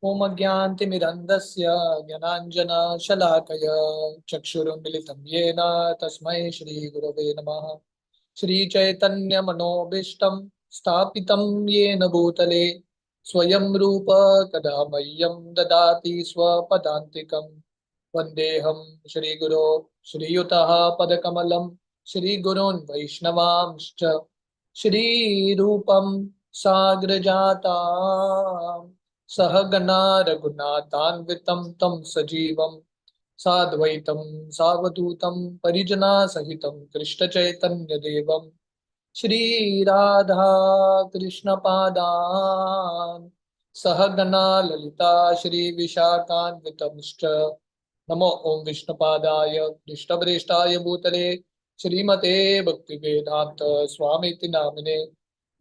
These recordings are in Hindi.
ओम अज्ञानतिमिरन्धस्य ज्ञानाञ्जनशलाकया चक्षुरुन्मिलितं येन तस्मै श्रीगुरवे नमः। श्रीचैतन्यमनोभीष्टं स्थापितं येन भूतले स्वयं रूप कदा मह्यं ददाति स्वपदान्तिकं। वन्देऽहं श्रीगुरो श्रीयुतः पदकमलं श्रीगुरून् वैष्णवांश्च श्रीरूपं साग्रजातां सहगणा रघुनाथान्वितं तं सजीवं साद्वैतं सावधूतं परिजनासहितं कृष्णचैतन्यदेवं श्रीराधा कृष्णपादान् सहगणा ललिता श्रीविशाखान्वितंश्च। नमो ओं विष्णुपादाय कृष्णप्रेष्ठाय भूतले श्रीमते भक्तिवेदांत स्वामीति नामिने।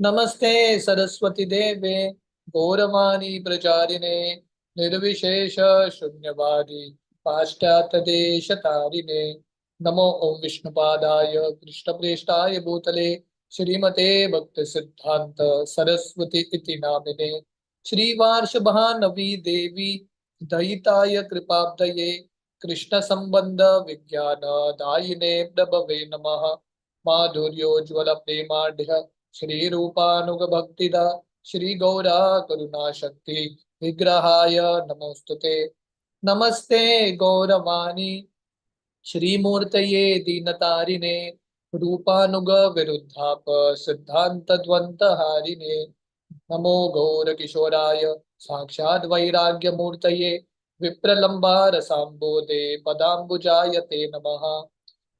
नमस्ते सरस्वती देवे गौरवाणी प्रचारिणे निर्विशेष शून्यवादी पाश्चात्य देश तारिणे। नमो ओं विष्णुपादाय कृष्णप्रेष्ठाय भूतले श्रीमते भक्ति सिद्धांत सरस्वती इति नामिने। श्रीवार्षभानवी देवी दयिताय कृपाब्दये कृष्ण संबंध विज्ञान दायिने प्रभवे नमः। माधुर्योज्वल प्रेमाढ्य श्री रूपानुग भक्तिदा श्री गौरा करुणा शक्ति विग्रहाय नमोस्तुते। नमस्ते गौरवाणी श्रीमूर्तये दीनतारिणे रूपानुग विरुद्धाप सिद्धांत द्वंत हारिणे। नमो गौर किशोराय साक्षात् वैराग्य मूर्तये विप्रलंबा रसाम्बोधे पदाम्बुजाय ते नमः।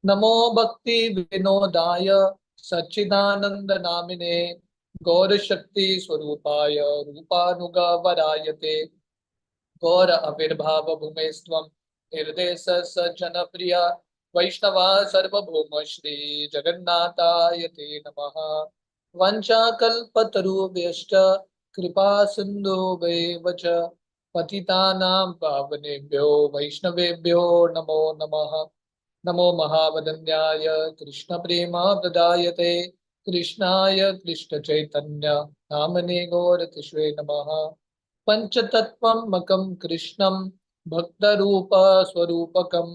नमो भक्ति विनोदाय सच्चिदानंद नामिने गौर शक्ति स्वरूपाय रूपानुग वराय ते। गौर आविर्भाव भूमेस्त्वं हृदय सज्जन प्रिया वैष्णवा सर्वभौम श्री जगन्नाथाय ते नमः। वंशाकल्पतरुभ्यश्च कृपा सिन्धुभ्येव च पतितानां पावनेभ्यो वैष्णवेभ्यो नमो नमः। नमो महावदन्याय कृष्ण प्रेम प्रदायते कृष्णाय कृष्ण चैतन्य नामने गौरतिष्वे नमः। पंचतत्वमकं कृष्णं भक्तरूप स्वरूपकं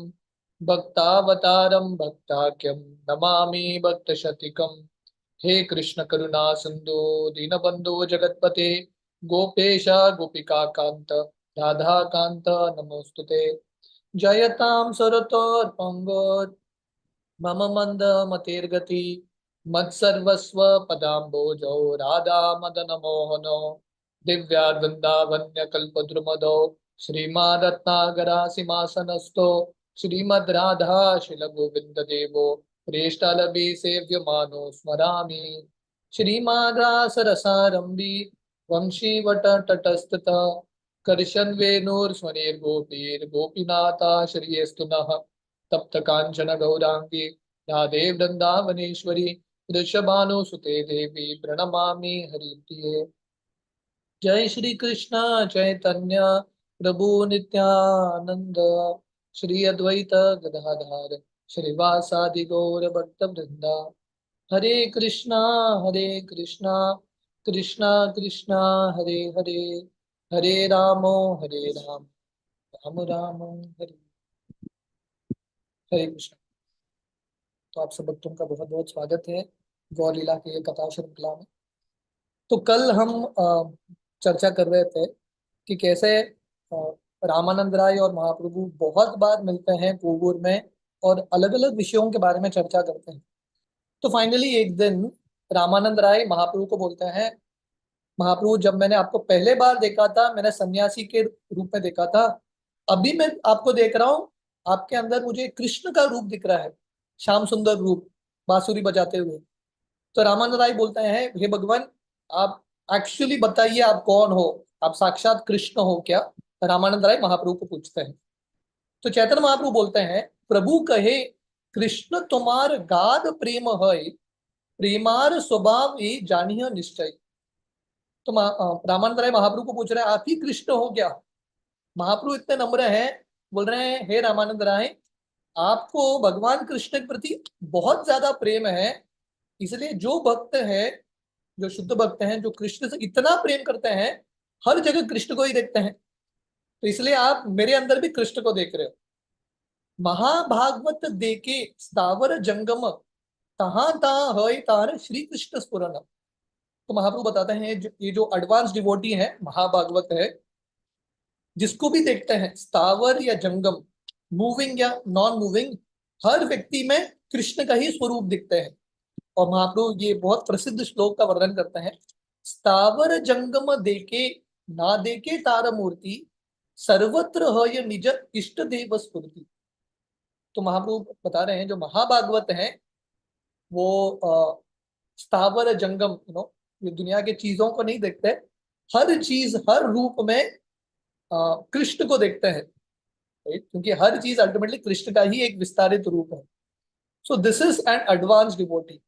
भक्तावतारं भक्ताख्यं नमामि भक्तशतीकम्। हे कृष्ण करुणा सिंधु दीनबंधु जगतपते गोपेश गोपिका कांत राधा कांत नमोस्तुते। जयतां सुरतोर्पंगोर मम मंद मतिर्गति मत्सर्वस्व पदाम्बोजौ राधा मदन मोहनो दिव्या वृंदावन्य कल्पद्रुमदौ श्रीमारत्नागरा सिंहासनस्थो श्रीमद् राधा शिल गोविंद देवो प्रेष्ठालभि सेव्यमानो स्मरामि। श्रीमाद्रास रसारंभी वंशीवट तटस्थत कर्शन वेणुर्स्वनेर गोपीर गोपीनाथा श्रीयस्तु नः। तप्त कांचन गौरांगी राधे वृंदावनेश्वरी वृषभानुसुते देवी प्रणमामि हरिप्रिये। जय श्री कृष्ण चैतन्य प्रभु नित्यानंद श्री अद्वैत गदाधर श्रीवासादि गौर भक्त वृंदा। हरे कृष्णा कृष्णा कृष्णा हरे हरे हरे रामो हरे राम राम राम हरे हरे कृष्ण। तो आप सब भक्तों का बहुत बहुत स्वागत है गौर लीला की ये कथा श्रृंखला में। तो कल हम चर्चा कर रहे थे कि कैसे रामानंद राय और महाप्रभु बहुत बार मिलते हैं कोवूर में और अलग अलग विषयों के बारे में चर्चा करते हैं। तो फाइनली एक दिन रामानंद राय महाप्रभु को बोलते हैं, महाप्रभु जब मैंने आपको पहले बार देखा था मैंने सन्यासी के रूप में देखा था, अभी मैं आपको देख रहा हूँ आपके अंदर मुझे कृष्ण का रूप दिख रहा है, श्याम सुंदर रूप बांसुरी बजाते हुए। तो रामानंद राय बोलते हैं, हे भगवान आप एक्चुअली बताइए आप कौन हो, आप साक्षात कृष्ण हो क्या? रामानंद राय महाप्रभु को पूछते हैं। तो चैतन्य महाप्रभु बोलते हैं, प्रभु कहे कृष्ण तुम्हार गाढ़ प्रेम है, प्रेमार स्वभाव ही जानिए निश्चय। तो रामानंद राय महाप्रभु को पूछ रहे हैं आप ही कृष्ण हो क्या? महाप्रभु इतने नम्र हैं, बोल रहे हैं हे रामानंद राय आपको भगवान कृष्ण के प्रति बहुत ज्यादा प्रेम है, इसलिए जो भक्त है, जो शुद्ध भक्त हैं, जो कृष्ण से इतना प्रेम करते हैं, हर जगह कृष्ण को ही देखते हैं। तो इसलिए आप मेरे अंदर भी कृष्ण को देख रहे हो। महाभागवत देखे स्थावर जंगम, तहां तहां हय तार श्री कृष्ण स्फुरन। तो महाप्रभु बताते हैं ये जो एडवांस डिवोटी है, महाभागवत है, जिसको भी देखते हैं स्थावर या जंगम, मूविंग या नॉन मूविंग, हर व्यक्ति में कृष्ण का ही स्वरूप दिखते हैं। और महाप्रभु ये बहुत प्रसिद्ध श्लोक का वर्णन करते हैं, स्थावर जंगम देखे ना देखे तार मूर्ति, सर्वत्र हय निज इष्ट देव स्फूर्ति। तो महाप्रभु बता रहे हैं जो महाभागवत है वो स्थावर जंगम, ये दुनिया के चीजों को नहीं देखते, हर चीज हर रूप में कृष्ण को देखते हैं, right? क्योंकि हर चीज अल्टीमेटली कृष्ण का ही एक विस्तारित रूप है। So this is an advance devotee.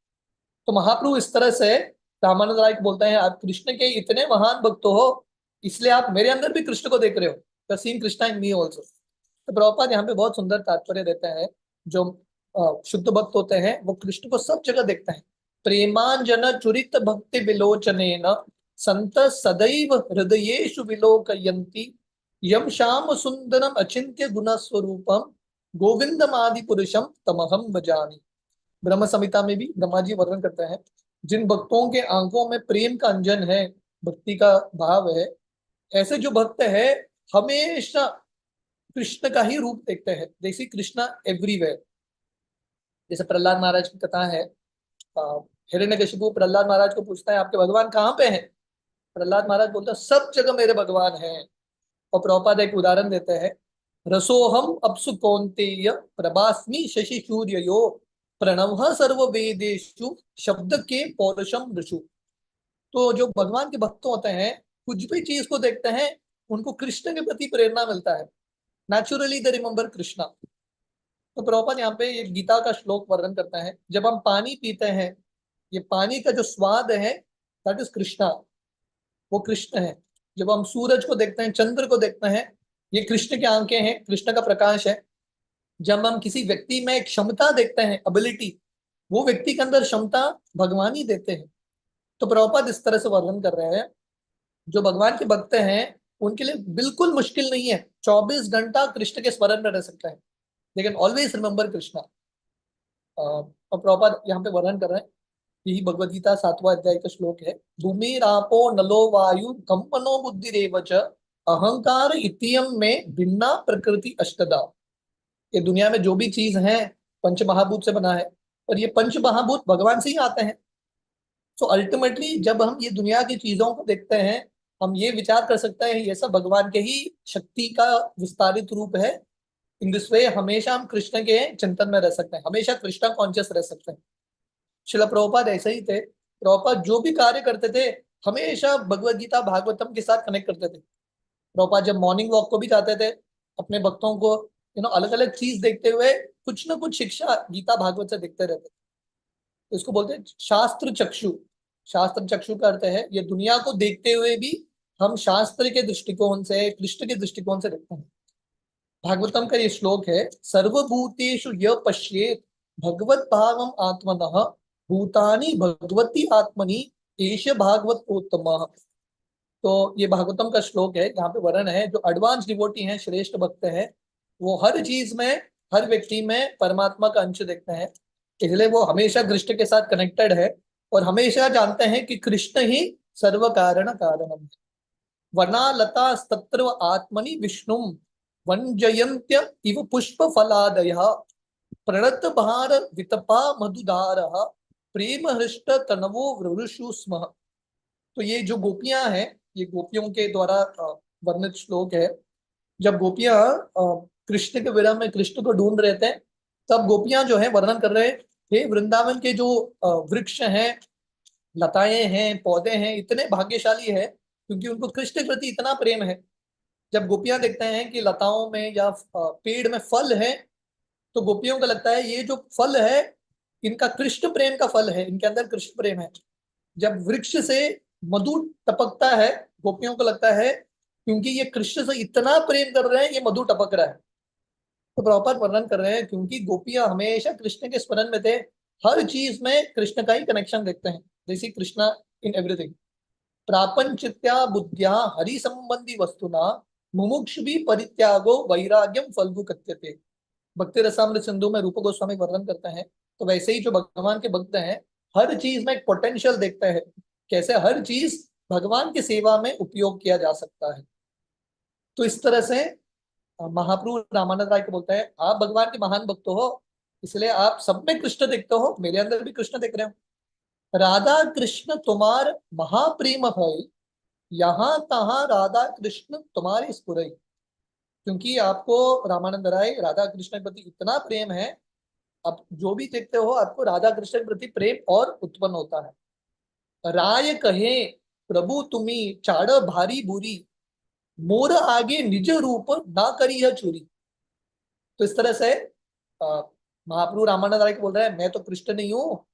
तो महाप्रभु इस तरह से रामानंद राय को बोलते हैं, आप कृष्ण के इतने महान भक्त हो, इसलिए आप मेरे अंदर भी कृष्ण को देख रहे हो, the seen Krishna in me also. तो प्रभुपाद यहाँ पे बहुत सुंदर तात्पर्य देते हैं। जो शुद्ध भक्त होते हैं वो कृष्ण को सब जगह देखते हैं। प्रेमांजन चुरित भक्ति विलोचने न संत सदैव हृदयेषु विलोकयन्ति, यम श्याम सुंदरम अचिंत्य गुण स्वरूपम गोविंदमादि पुरुषम तमहम भजामि। ब्रह्म संहिता में भी ब्रह्मा जी वर्णन करते हैं, जिन भक्तों के आंखों में प्रेम का अंजन है, भक्ति का भाव है, ऐसे जो भक्त है हमेशा कृष्ण का ही रूप देखते हैं। जैसे कृष्णा एवरीवेयर। जैसे प्रहलाद महाराज की कथा है, हिरण्यकशिपु प्रहलाद महाराज को पूछता है आपके भगवान कहाँ पे हैं। प्रहलाद महाराज बोलता है सब जगह मेरे भगवान हैं। और प्रभुपाद एक उदाहरण देते हैं, रसोहम अपसु कौन्तेय प्रभास्मि शशि सूर्ययो, प्रणव सर्व वेदेषु शब्द के पौरुषम ऋषु। तो जो भगवान के भक्त होते हैं कुछ भी चीज को देखते हैं, उनको कृष्ण के प्रति प्रेरणा मिलता है, नेचुरली दे रिमेम्बर कृष्णा। तो प्रभुपाद यहाँ पे ये गीता का श्लोक वर्णन करता है, जब हम पानी पीते हैं, ये पानी का जो स्वाद है दैट इज कृष्णा, वो कृष्ण है। जब हम सूरज को देखते हैं, चंद्र को देखते हैं, ये कृष्ण की आंखें हैं, कृष्ण का प्रकाश है। जब हम किसी व्यक्ति में एक क्षमता देखते हैं, एबिलिटी, वो व्यक्ति के अंदर क्षमता भगवान ही देते हैं। तो प्रभुपाद इस तरह से वर्णन कर रहे हैं, जो भगवान के भक्त हैं उनके लिए बिल्कुल मुश्किल नहीं है 24 घंटा कृष्ण के स्मरण में रह सकते हैं, लेकिन ऑलवेज रिमेम्बर कृष्णा। और प्रभुपाद यहाँ पे वर्णन कर रहे हैं, यही भगवद गीता 7वां अध्याय का श्लोक है, भूमि रापो नलो वायु कम मनो बुद्धिरेव च, अहंकार इतियम में भिन्ना प्रकृति अष्टदा। ये दुनिया में जो भी चीज है पंच महाभूत से बना है, और ये पंच महाभूत भगवान से ही आते हैं। सो अल्टीमेटली जब हम ये दुनिया की चीजों को देखते हैं, हम ये विचार कर सकते हैं ये सब भगवान के ही शक्ति का विस्तारित रूप है। इन दिस वे हमेशा हम कृष्ण के चिंतन में रह सकते हैं, हमेशा कृष्ण कॉन्शियस रह सकते हैं। शिला प्रभुपाद ऐसे ही थे। प्रभुपाद जो भी कार्य करते थे हमेशा भगवत गीता भागवतम के साथ कनेक्ट करते थे। प्रभुपाद जब मॉर्निंग वॉक को भी जाते थे, अपने भक्तों को अलग अलग चीज देखते हुए कुछ ना कुछ शिक्षा गीता भागवत से देखते रहते थे। तो इसको बोलते हैं शास्त्र चक्षु। शास्त्र चक्षु का अर्थ है ये दुनिया को देखते हुए भी हम शास्त्र के दृष्टिकोण से, कृष्ण के दृष्टिकोण से देखते हैं। भागवतम का ये श्लोक है, सर्वभूतेषु य पश्येत भगवत भावम आत्मनः, भूतानि भगवती आत्मनि एष भागवतोत्तमः। तो ये भागवतम का श्लोक है, यहाँ पे वर्णन है जो एडवांस डिवोटी हैं, श्रेष्ठ भक्त हैं, वो हर चीज में, हर व्यक्ति में परमात्मा का अंश देखते हैं। इसलिए वो हमेशा कृष्ण के साथ कनेक्टेड है और हमेशा जानते हैं कि कृष्ण ही सर्व कारण कारणम है। वना लता तत्र आत्मनि विष्णु वंजयन्त्य इव पुष्प फलादय, प्रणत भार वितपा मधुधार, प्रेम हृष्ट तनवो वृषु स्म। तो ये जो गोपियां हैं, ये गोपियों के द्वारा वर्णित श्लोक है। जब गोपियां कृष्ण के विरह में कृष्ण को ढूंढ रहे थे, तब गोपियां जो है वर्णन कर रहे थे, वृंदावन के जो वृक्ष हैं, लताएं हैं, पौधे हैं, इतने भाग्यशाली है क्योंकि उनको कृष्ण के प्रति इतना प्रेम है। जब गोपियां देखते हैं कि लताओं में या पेड़ में फल है, तो गोपियों को लगता है ये जो फल है इनका कृष्ण प्रेम का फल है, इनके अंदर कृष्ण प्रेम है। जब वृक्ष से मधु टपकता है, गोपियों को लगता है क्योंकि ये कृष्ण से इतना प्रेम कर रहे हैं, ये मधु टपक रहा है। तो प्रॉपर वर्णन कर रहे हैं क्योंकि गोपियां हमेशा कृष्ण के स्मरण में थे, हर चीज में कृष्ण का ही कनेक्शन देखते हैं, जैसे कृष्णा इन एवरीथिंग। प्रापंचित्या बुद्धिया हरि संबंधी वस्तुना मुमुक्ष भी परित्यागो वैराग्यम फल्गु कथ्यते। भक्ति रसामृत सिंधु में रूप गोस्वामी वर्णन करते हैं। तो वैसे ही जो भगवान के भक्त हैं, हर चीज में एक पोटेंशियल देखते हैं, कैसे हर चीज भगवान की सेवा में उपयोग किया जा सकता है। तो इस तरह से महाप्रभु रामानंद राय को बोलते हैं, आप भगवान के महान भक्त हो, इसलिए आप सब में कृष्ण देखते हो, मेरे अंदर भी कृष्ण देख रहे हो। राधा कृष्ण तुम्हार महाप्रेम है, यहाँ तहाँ राधा कृष्ण तुम्हारे स्फुरई। क्योंकि आपको रामानंद राय राधा कृष्ण के प्रति इतना प्रेम है, आप जो भी देखते हो आपको राधा कृष्ण के प्रति प्रेम और उत्पन्न होता है। राय कहे प्रभु तुम्ही चाड़ भारी बुरी, मोर आगे निज रूप ना करी है चूरी। तो इस तरह से अ, महाप्रभु रामानंद राय को बोल रहे हैं, मैं तो कृष्ण नहीं हूँ,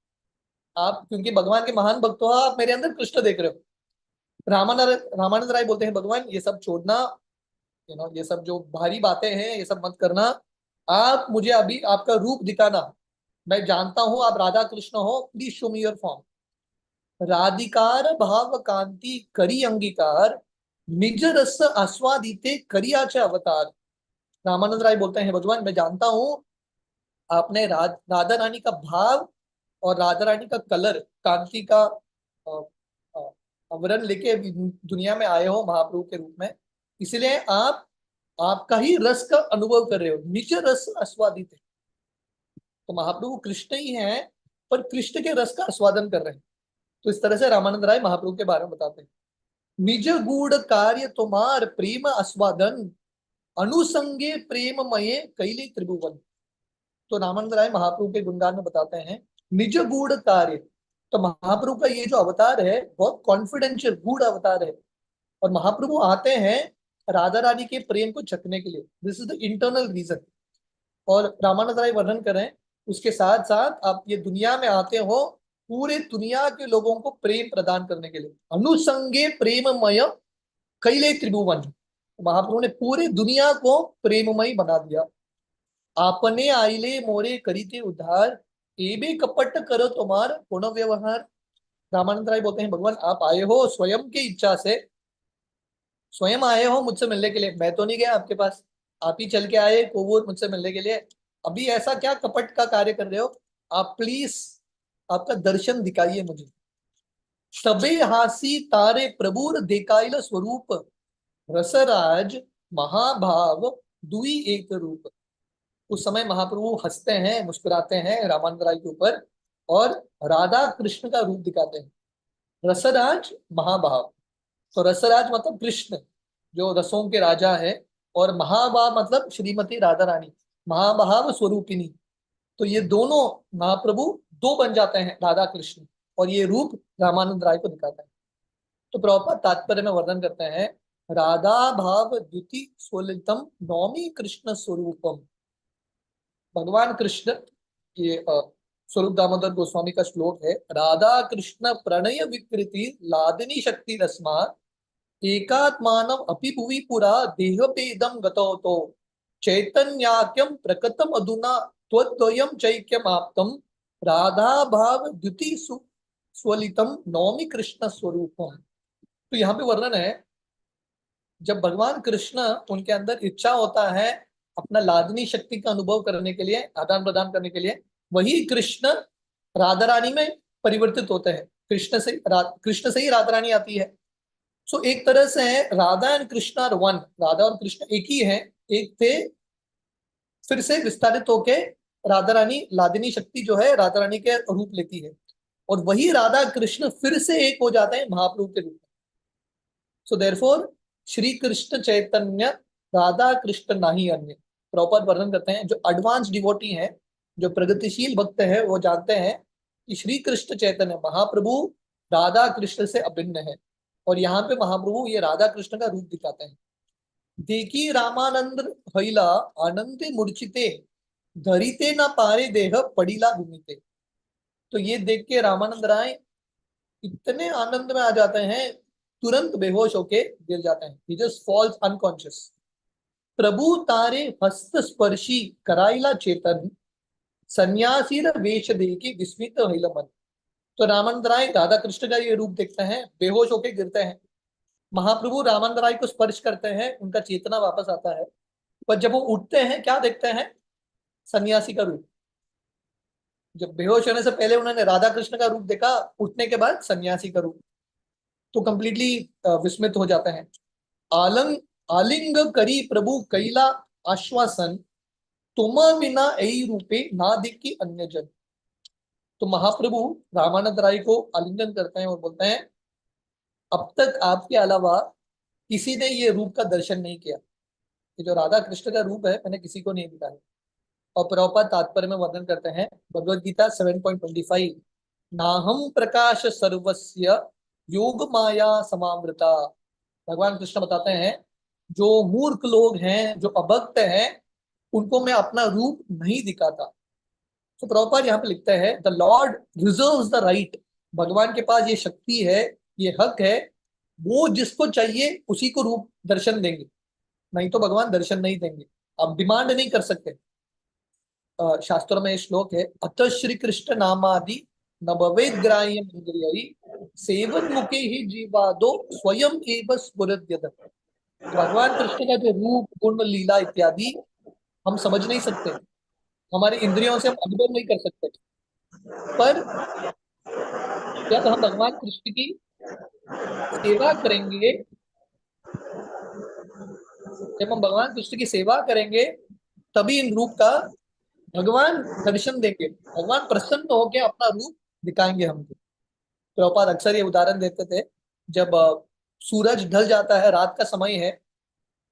आप क्योंकि भगवान के महान भक्त हो, आप मेरे अंदर कृष्ण देख रहे हो। रामानंद रामानंद राय बोलते हैं, भगवान ये सब छोड़ना, ये सब जो भारी बातें हैं ये सब मत करना, आप मुझे अभी आपका रूप दिखाना। मैं जानता हूं आप राधा कृष्ण हो, please show me your form. राधिकार भाव कांति करी अंगीकार, निज रस आस्वादिते करियाचे अवतार। रामानंद राय बोलते हैं, भगवान मैं जानता हूं आपने राधा रानी का भाव और राधा रानी का कलर, कांति का अ, अ, आवरण लेके अभी दुनिया में आए हो महाप्रभु के रूप में, इसलिए आप आपका ही रस का अनुभव कर रहे हो, निज रस आस्वादित है। तो महाप्रभु कृष्ण ही है, पर कृष्ण के रस का आस्वादन कर रहे हैं। तो इस तरह से रामानंद राय महाप्रभु के बारे में बताते हैं, निज गूढ़ कार्य तुम्हार प्रेम आस्वादन, अनुसंगे प्रेममये कैले त्रिभुवन। तो रामानंद राय महाप्रभु के गुणगान में बताते हैं, निज गूढ़ कार्य। तो महाप्रभु का ये जो अवतार है बहुत कॉन्फिडेंशियल गूढ़ अवतार है, और महाप्रभु आते हैं राधा रानी के प्रेम को चखने के लिए, this is the internal reason. और रामानंद राय वर्णन करें, उसके साथ साथ आप ये दुनिया में आते हो पूरे दुनिया के लोगों को प्रेम प्रदान करने के लिए, अनुसंगे प्रेममय कैले त्रिभुवन। महाप्रभु ने पूरे दुनिया को प्रेममय बना दिया। आपने आइले मोरे करीते उद्धार, एबे कपट करो तुम्हार गुण व्यवहार। रामानंद राय बोलते हैं, भगवान आप आए हो स्वयं की इच्छा से, स्वयं आए हो मुझसे मिलने के लिए, मैं तो नहीं गया आपके पास, आप ही चल के आए कोवूर मुझसे मिलने के लिए। अभी ऐसा क्या कपट का कार्य कर रहे हो, आप प्लीज आपका दर्शन दिखाइए मुझे। तबे हासी तारे प्रभुर देखाइल स्वरूप, रसराज महाभाव दुई एक रूप। उस समय महाप्रभु हंसते हैं, मुस्कुराते हैं रामानंद राय के ऊपर, और राधा कृष्ण का रूप दिखाते हैं। रसराज महाभाव, तो रसराज मतलब कृष्ण जो रसों के राजा है, और महाभाव मतलब श्रीमती राधा रानी, महाभाव स्वरूपिणी। तो ये दोनों महाप्रभु दो बन जाते हैं राधा कृष्ण, और ये रूप रामानंद राय को दिखाता है। तो प्रभुपाद तात्पर्य में वर्णन करते हैं, राधा भाव द्युति स्वलितम नौमी कृष्ण स्वरूपम। भगवान कृष्ण, ये स्वरूप दामोदर गोस्वामी का श्लोक है, राधा कृष्ण प्रणय विकृति लादिनी शक्ति रस्मा, एकात्मानम अपि भुवि पुरा देह भेदम गतो तो, चैतन्याख्यम प्रकटम अधुना त्वद्वयम चैक्यम आप्तम, राधा भाव द्युति स्वलितम नौमी कृष्ण स्वरूपम। तो यहाँ पे वर्णन है, जब भगवान कृष्ण, उनके अंदर इच्छा होता है अपना लादनी शक्ति का अनुभव करने के लिए, आदान प्रदान करने के लिए, वही कृष्ण राधा रानी में परिवर्तित होते हैं। कृष्ण से ही राधा रानी आती है। सो एक तरह से Radha and Krishna are one, Radha और कृष्ण एक ही है, एक थे, फिर से विस्तारित होके राधा रानी लादिनी शक्ति जो है राधा रानी के रूप लेती है, और वही राधा कृष्ण फिर से एक हो जाते हैं महाप्रभु के रूप में। सो देयरफॉर श्री कृष्ण चैतन्य राधा कृष्ण नाही अन्य। प्रॉपर वर्णन करते हैं, जो एडवांस डिवोटी हैं, जो प्रगतिशील भक्त है, वो जानते हैं कि श्री कृष्ण चैतन्य महाप्रभु राधा कृष्ण से अभिन्न है। और यहाँ पे महाप्रभु ये राधा कृष्ण का रूप दिखाते हैं। देखी रामानंद हईला आनंदे मूर्छिते, धरिते ना पारे देह पड़ीला भूमिते। तो ये देख के रामानंद राय इतने आनंद में आ जाते हैं, तुरंत बेहोश होके गिर जाते हैं, ही जस्ट फॉल्स अनकॉन्शियस। प्रभु तारे हस्त स्पर्शी कराइला चेतन, सन्यासी वेश दे के विस्मित हईला मन। तो रामानंद राय राधा कृष्ण का ये रूप देखते हैं, बेहोश होके गिरते हैं, महाप्रभु रामानंद राय को स्पर्श करते हैं, उनका चेतना वापस आता है। पर जब वो उठते हैं क्या देखते हैं? सन्यासी का रूप। जब बेहोश होने से पहले उन्होंने राधा कृष्ण का रूप देखा, उठने के बाद सन्यासी का रूप। तो कंप्लीटली विस्मित हो जाते हैं। आलंग आलिंग करी प्रभु कैला आश्वासन, तुम बिना ऐ रूपे ना दिखी अन्य जन। तो महाप्रभु रामानंद राय को आलिंगन करते हैं और बोलते हैं, अब तक आपके अलावा किसी ने ये रूप का दर्शन नहीं किया। ये जो राधा कृष्ण का रूप है मैंने किसी को नहीं दिखाया। और प्रभुपाद तात्पर्य में वर्णन करते हैं, भगवद गीता 7.25, नाहम प्रकाश सर्वस्य योग माया समावृता। भगवान कृष्ण बताते हैं, जो मूर्ख लोग हैं, जो अभक्त हैं, उनको मैं अपना रूप नहीं दिखाता। तो प्रभुपाद यहाँ पे लिखते हैं, the Lord reserves the right. भगवान के पास ये शक्ति है, ये हक है, वो जिसको चाहिए उसी को रूप दर्शन देंगे, नहीं तो भगवान दर्शन नहीं देंगे। आप डिमांड नहीं कर सकते। शास्त्रों में श्लोक है, अत श्री कृष्ण नामादि न भवेद ग्राह्य इंद्रिय सेवन मुखे ही जीवादो स्वयं एव स्फुरद्यत। भगवान कृष्ण का जो रूप गुण लीला इत्यादि हम समझ नहीं सकते, हमारी इंद्रियों से हम अनुभव नहीं कर सकते। पर जब हम भगवान कृष्ण की सेवा करेंगे, जब हम भगवान कृष्ण की सेवा करेंगे, तभी इन रूप का भगवान दर्शन देंगे। भगवान प्रसन्न होकर अपना रूप दिखाएंगे हमको। प्रभुपाद अक्सर ये उदाहरण देते थे, जब सूरज ढल जाता है, रात का समय है,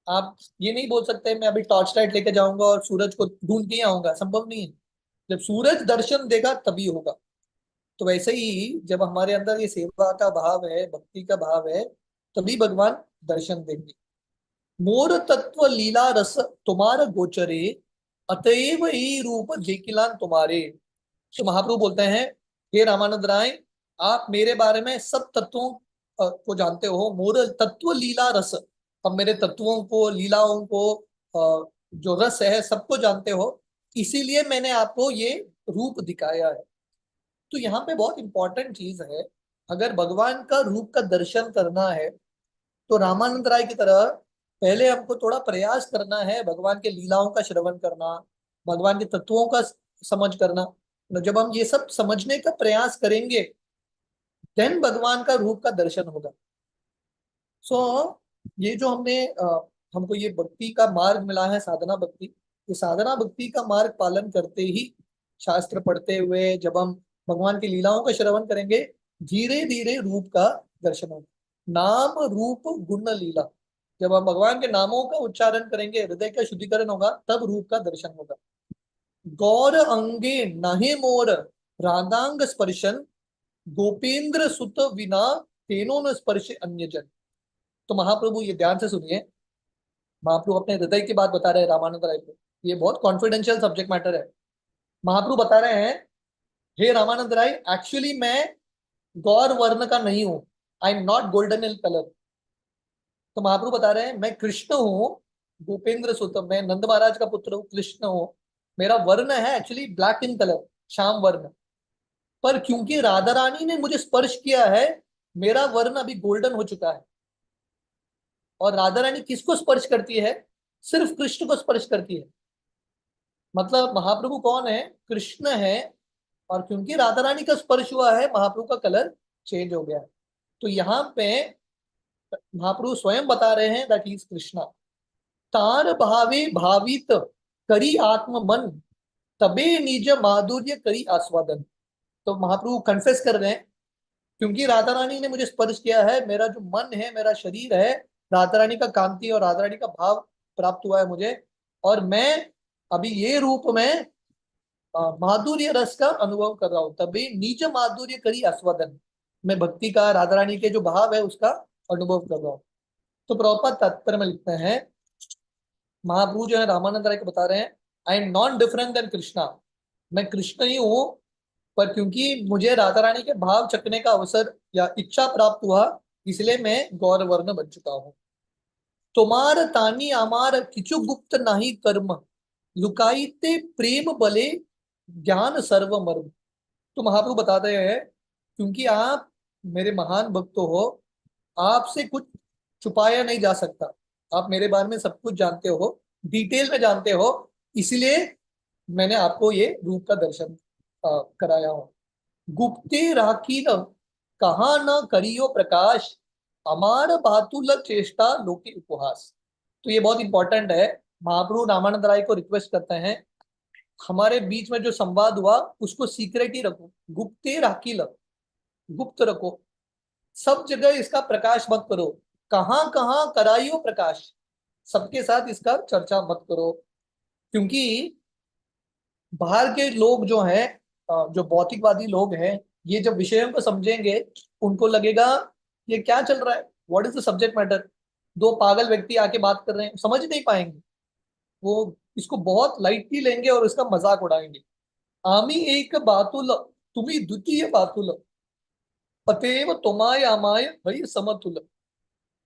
आप ये नहीं बोल सकते मैं अभी टॉर्च लाइट लेके जाऊंगा और सूरज को ढूंढ के आऊंगा, संभव नहीं है। जब सूरज दर्शन देगा तभी होगा। तो वैसे ही जब हमारे अंदर ये सेवा का भाव है, भक्ति का भाव है, तभी भगवान दर्शन देंगे। मोर तत्व लीला रस तुम्हार गोचरे, अतएव ही रूप जेकिलान तुम्हारे। तो महाप्रभु बोलते हैं, हे रामानंद राय, आप मेरे बारे में सब तत्वों को जानते हो। मोर तत्व लीला रस, अब मेरे तत्वों को, लीलाओं को, जो रस है सबको जानते हो, इसीलिए मैंने आपको ये रूप दिखाया है। तो यहाँ पे बहुत इंपॉर्टेंट चीज है, अगर भगवान का रूप का दर्शन करना है तो रामानंद राय की तरह पहले हमको थोड़ा प्रयास करना है, भगवान के लीलाओं का श्रवण करना, भगवान के तत्वों का समझ करना। तो जब हम ये सब समझने का प्रयास करेंगे, देन भगवान का रूप का दर्शन होगा। सो ये जो हमको ये भक्ति का मार्ग मिला है, साधना भक्ति, ये साधना भक्ति का मार्ग पालन करते ही, शास्त्र पढ़ते हुए जब हम भगवान की लीलाओं का श्रवण करेंगे, धीरे धीरे रूप का दर्शन होगा। नाम रूप गुण लीला, जब हम भगवान के नामों का उच्चारण करेंगे, हृदय का शुद्धिकरण होगा, तब रूप का दर्शन होगा। गौर अंगे नहे मोर राधांग स्पर्शन, गोपेंद्र सुत विना तेनो न स्पर्श अन्य जन। तो महाप्रभु ये ध्यान से सुनिए, महाप्रभु अपने हृदय की बात बता रहे हैं रामानंद राय को। ये बहुत कॉन्फिडेंशियल सब्जेक्ट मैटर है। महाप्रभु बता रहे हैं, हे रामानंद राय, एक्चुअली मैं गौर वर्ण का नहीं हूं, आई am not golden in colour. तो महाप्रभु बता रहे हैं, मैं कृष्ण हूँ, भूपेंद्र सुत, मैं नंद महाराज का पुत्र हूँ, कृष्ण हूँ। मेरा वर्ण है actually black in colour, Shyam वर्ण। पर क्योंकि राधा रानी ने मुझे स्पर्श किया है, मेरा वर्ण अभी गोल्डन हो चुका है। और राधा रानी किसको स्पर्श करती है? सिर्फ कृष्ण को स्पर्श करती है। मतलब महाप्रभु कौन है? कृष्ण है। और क्योंकि राधा रानी का स्पर्श हुआ है, महाप्रभु का कलर चेंज हो गया है। तो यहाँ पे महाप्रभु स्वयं बता रहे हैं दैट इज कृष्णा। तार भावे भावित करी आत्म मन, तबे निज माधुर्य करी आस्वादन। तो महाप्रभु कन्फेस कर रहे हैं, क्योंकि राधा रानी ने मुझे स्पर्श किया है, मेरा जो मन है, मेरा शरीर है, राधा रानी का कांति और राधा रानी का भाव प्राप्त हुआ है मुझे। और मैं अभी ये रूप में माधुर्य रस का अनुभव कर रहा हूं, तभी निज माधुर्य करी आस्वादन। मैं भक्ति का, राधा रानी के जो भाव है उसका अनुभव कर रहा हूँ। तो प्रभुपाद तात्पर्य में लिखते हैं, महाप्रभु जो है रामानंद राय को बता रहे हैं, I am not different than Krishna. मैं कृष्ण ही हूँ, पर क्योंकि मुझे राधा रानी के भाव चखने का अवसर या इच्छा प्राप्त हुआ, इसलिए मैं गौर वर्ण बन चुका हूँ। तुम्हार तानी अमार किचु गुप्त नाही कर्म, लुकाईते प्रेम बले ज्ञान सर्व मर्म। तो महाप्रभु बताते हैं, क्योंकि आप मेरे महान भक्त हो, आपसे कुछ छुपाया नहीं जा सकता। आप मेरे बारे में सब कुछ जानते हो, डिटेल में जानते हो, इसलिए मैंने आपको ये रूप का दर्शन कराया हो। गुप्ते राखी न कहा न करियो प्रकाश, अमार बातुल चेष्टा लोके उपहास। तो ये बहुत इंपॉर्टेंट है। महाप्रभु रामानंद राय को रिक्वेस्ट करते हैं, हमारे बीच में जो संवाद हुआ उसको सीक्रेट ही रखो, गुप्ते राखी ल, गुप्त रखो, सब जगह इसका प्रकाश मत करो। कहाँ कहाँ कराइयो प्रकाश, सबके साथ इसका चर्चा मत करो। क्योंकि बाहर के लोग जो हैं, जो भौतिकवादी लोग हैं, ये जब विषयों को समझेंगे उनको लगेगा ये क्या चल रहा है, what is the subject matter. दो पागल व्यक्ति आके बात कर रहे हैं, समझ नहीं पाएंगे। वो इसको बहुत लाइटली लेंगे और इसका मजाक उड़ाएंगे। आमी एक बातुल, तुम्ही द्वितीय बातुल, अतएव तुम्हाय अमाय भई समतुल।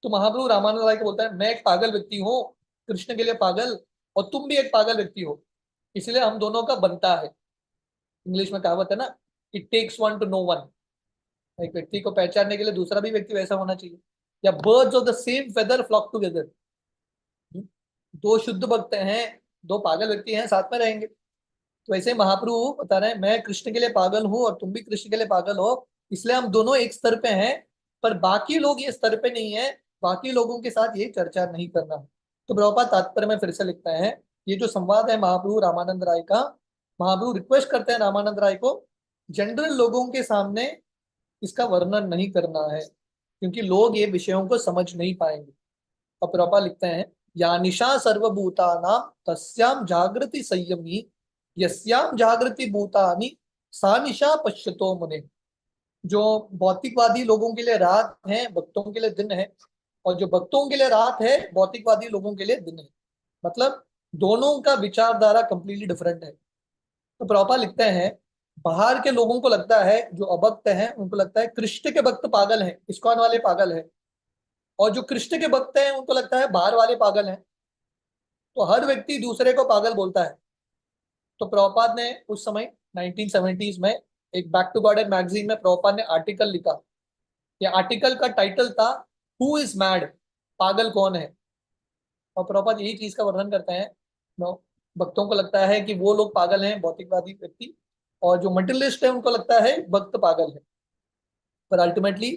तो महाप्रभु रामानंद राय को बोलता है, मैं एक पागल व्यक्ति हूँ, कृष्ण के लिए पागल, और तुम भी एक पागल व्यक्ति हो, इसलिए हम दोनों का बनता है। इंग्लिश में कहावत है ना, it takes one to know one. एक व्यक्ति को पहचानने के लिए दूसरा भी व्यक्ति वैसा होना चाहिए। या birds of the same feather flock together. दो शुद्ध भक्त हैं, दो पागल व्यक्ति हैं, साथ में रहेंगे। तो ऐसे महाप्रभु बता रहे हैं, मैं कृष्ण के लिए पागल हूँ और तुम भी कृष्ण के लिए पागल हो, इसलिए हम दोनों एक स्तर पे हैं, पर बाकी लोग ये स्तर पे नहीं है, बाकी लोगों के साथ ये चर्चा नहीं करना। तो प्रभुपाद तात्पर्य में फिर से लिखता है, ये जो संवाद है महाप्रभु रामानंद राय का, महाप्रभु रिक्वेस्ट करते हैं रामानंद राय को, जनरल लोगों के सामने इसका वर्णन नहीं करना है, क्योंकि लोग ये विषयों को समझ नहीं पाएंगे। और प्रभुपाद लिखते हैं, या निशा सर्वभूतानां तस्याम जागृति संयमी, यस्याम जागृति भूतानि सा निशा पश्यतो मुने। जो भौतिकवादी लोगों के लिए रात है, भक्तों के लिए दिन है, और जो भक्तों के लिए रात है, भौतिकवादी लोगों के लिए दिन है। मतलब दोनों का विचारधारा कंप्लीटली डिफरेंट है। तो प्रभुपाद लिखते हैं, बाहर के लोगों को लगता है, जो अभक्त हैं उनको लगता है कृष्ण के भक्त पागल हैं, इस्कॉन वाले पागल हैं, और जो कृष्ण के भक्त हैं उनको लगता है बाहर वाले पागल हैं। तो हर व्यक्ति दूसरे को पागल बोलता है। तो प्रभुपाद ने उस समय 1970s में एक बैक टू गॉड मैगजीन में प्रभुपाद ने आर्टिकल लिखा। ये आर्टिकल का टाइटल था, हु इज मैड, पागल कौन है। और प्रभुपाद यही चीज का वर्णन करते हैं। भक्तों को लगता है कि वो लोग पागल हैं, भौतिकवादी व्यक्ति, और जो मटेरियलिस्ट है उनको लगता है भक्त पागल है। पर अल्टीमेटली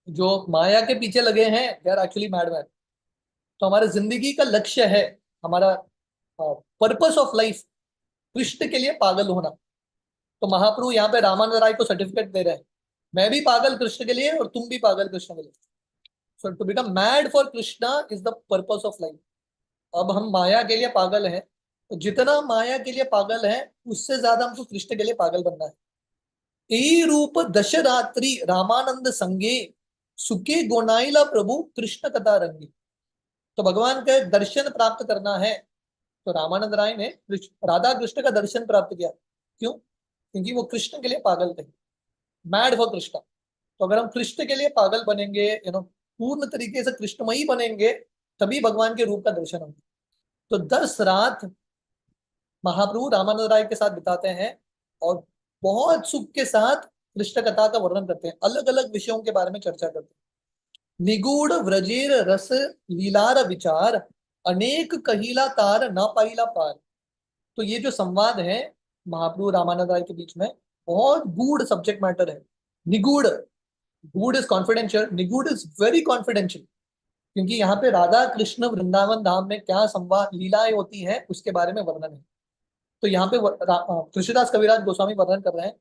जो माया के पीछे लगे हैं they are actually mad man. तो हमारे जिंदगी का लक्ष्य है, हमारा पर्पस ऑफ लाइफ कृष्ण के लिए पागल होना। तो महाप्रभु यहाँ पे रामानंद राय को सर्टिफिकेट दे रहे हैं, मैं भी पागल कृष्ण के लिए और तुम भी पागल कृष्ण के लिए। So to become mad for Krishna is the purpose of life. अब हम माया के लिए पागल हैं, तो जितना माया के लिए पागल है उससे ज्यादा हमको कृष्ण के लिए पागल बनना है। यही रूप दशरात्रि रामानंद संगे, सुखे गोनाइला प्रभु कृष्ण कथा रंगी। तो भगवान के दर्शन प्राप्त करना है, तो रामानंद राय ने राधा कृष्ण का दर्शन प्राप्त किया। क्यों? क्योंकि वो कृष्ण के लिए पागल थे, मैड फॉर कृष्ण। तो अगर हम कृष्ण के लिए पागल बनेंगे, पूर्ण तरीके से कृष्णमयी बनेंगे, तभी भगवान के रूप का दर्शन होगा। तो 10 रात महाप्रभु रामानंद राय के साथ बिताते हैं, और बहुत सुख के साथ कृष्ण कथा का वर्णन करते हैं, अलग अलग विषयों के बारे में चर्चा करते हैं। निगूढ़ व्रजेर रस लीलार विचार, अनेक कहिला तार ना पाइला पार। तो ये जो संवाद है महाप्रभु रामानंद राय के बीच में, बहुत गूढ़ सब्जेक्ट मैटर है। निगूढ़, गूढ़ इज कॉन्फिडेंशियल, निगूढ़ इज वेरी कॉन्फिडेंशियल। क्योंकि यहाँ पे राधा कृष्ण वृंदावन धाम में क्या संवाद लीलाएं होती हैं उसके बारे में वर्णन है। तो यहाँ पे तुलसीदास कविराज गोस्वामी वर्णन कर रहे हैं।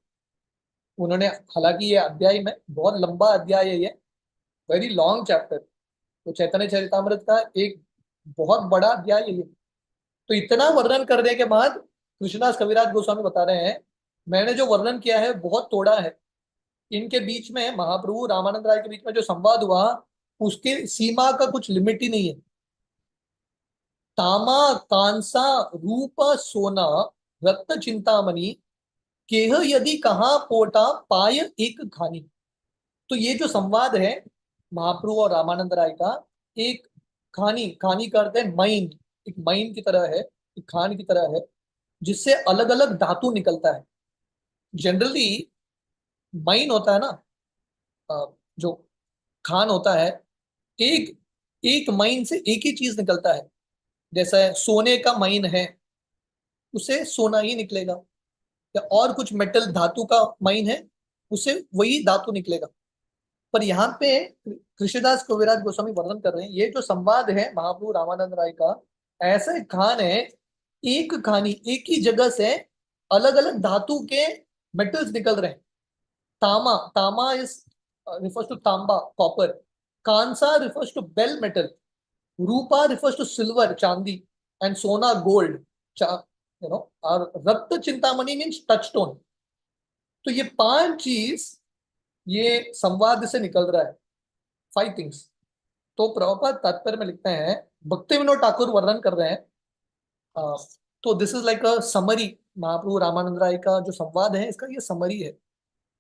उन्होंने, हालांकि ये अध्याय में बहुत लंबा अध्याय है, ये वेरी लॉन्ग चैप्टर, तो चैतन्य चरितामृत का एक बहुत बड़ा अध्याय है ये। तो इतना वर्णन करने के बाद कृष्णदास कविराज गोस्वामी बता रहे हैं, मैंने जो वर्णन किया है बहुत तोड़ा है। इनके बीच में, महाप्रभु रामानंद राय के बीच में जो संवाद हुआ, उसके सीमा का कुछ लिमिट ही नहीं है। तामा कांसा रूप सोना रत्न चिंतामणि, केह यदि कहाँ पोटा पाय एक खानी। तो ये जो संवाद है महाप्रभु और रामानंद राय का, एक खानी, खानी करते हैं माइन, एक माइन की तरह है, एक खान की तरह है, जिससे अलग अलग धातु निकलता है। जनरली माइन होता है ना, जो खान होता है, एक एक माइन से एक ही चीज निकलता है। जैसे सोने का माइन है, उसे सोना ही निकलेगा। या और कुछ मेटल धातु का माइन है, उसे वही धातु निकलेगा। पर यहाँ पे कृष्णदास कविराज गोस्वामी वर्णन कर रहे हैं, ये जो संवाद है महाप्रभु रामानंद राय का, ऐसा एक खान है, एक कहानी एक ही जगह से अलग अलग धातु के मेटल्स निकल रहे हैं। तामा, तामा इज refers to तांबा, कॉपर। कांसा refers to बेल मेटल। रूपा refers to सिल्वर, चांदी। एंड सोना, गोल्ड। और रक्त चिंतामणि मीन्स टचस्टोन। तो ये पांच चीज ये संवाद से निकल रहा है, फाइव थिंग्स। तो प्रभुपाद तात्पर्य में लिखते हैं, भक्ति विनोद ठाकुर वर्णन कर रहे हैं। अ, तो this is like a summary. Mahaprabhu Ramanand Rai का जो संवाद है, इसका ये समरी है।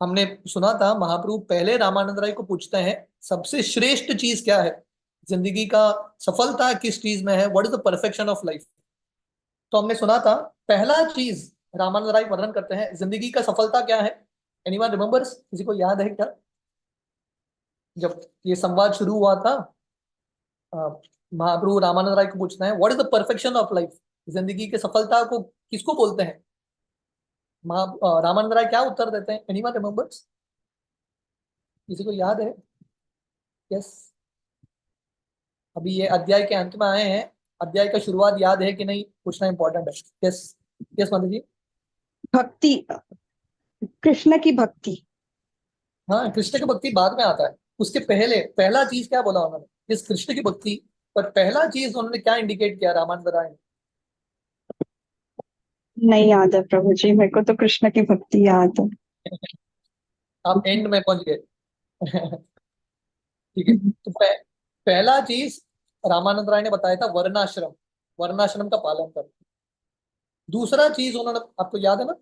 हमने सुना था महाप्रभु पहले रामानंद राय को पूछते हैं, सबसे श्रेष्ठ चीज क्या है, जिंदगी का सफलता किस चीज में है, what is the perfection of life. तो हमने सुना था पहला चीज रामानंद राय वर्णन करते हैं, जिंदगी का सफलता क्या है। एनीवन रिमेंबर्स, किसी को याद है क्या? जब ये संवाद शुरू हुआ था, अ, महाप्रभु रामानंद राय को पूछते हैं, what is the perfection of life, जिंदगी की सफलता को किसको बोलते हैं। रामानंद राय क्या उत्तर देते हैं? एनीवन रिमेंबर्स, किसी को याद है? यस, अभी ये अध्याय के अंत में आए हैं, अध्याय का शुरुआत याद है कि नहीं, पूछना इंपॉर्टेंट है। यस, यस माता जी। भक्ति, कृष्ण की भक्ति। हाँ, कृष्ण की भक्ति बाद में आता है, उसके पहले पहला चीज क्या बोला उन्होंने, इस कृष्ण की भक्ति। पर पहला चीज उन्होंने क्या इंडिकेट किया रामानंद राय ने? नहीं याद है प्रभु जी, मेरे को तो कृष्ण की भक्ति याद है। आप एंड में पहुंच गए। ठीक है, तो पहला चीज रामानंद राय ने बताया था वर्णाश्रम, वर्णाश्रम का पालन कर। दूसरा चीज उन्होंने, आपको याद है ना,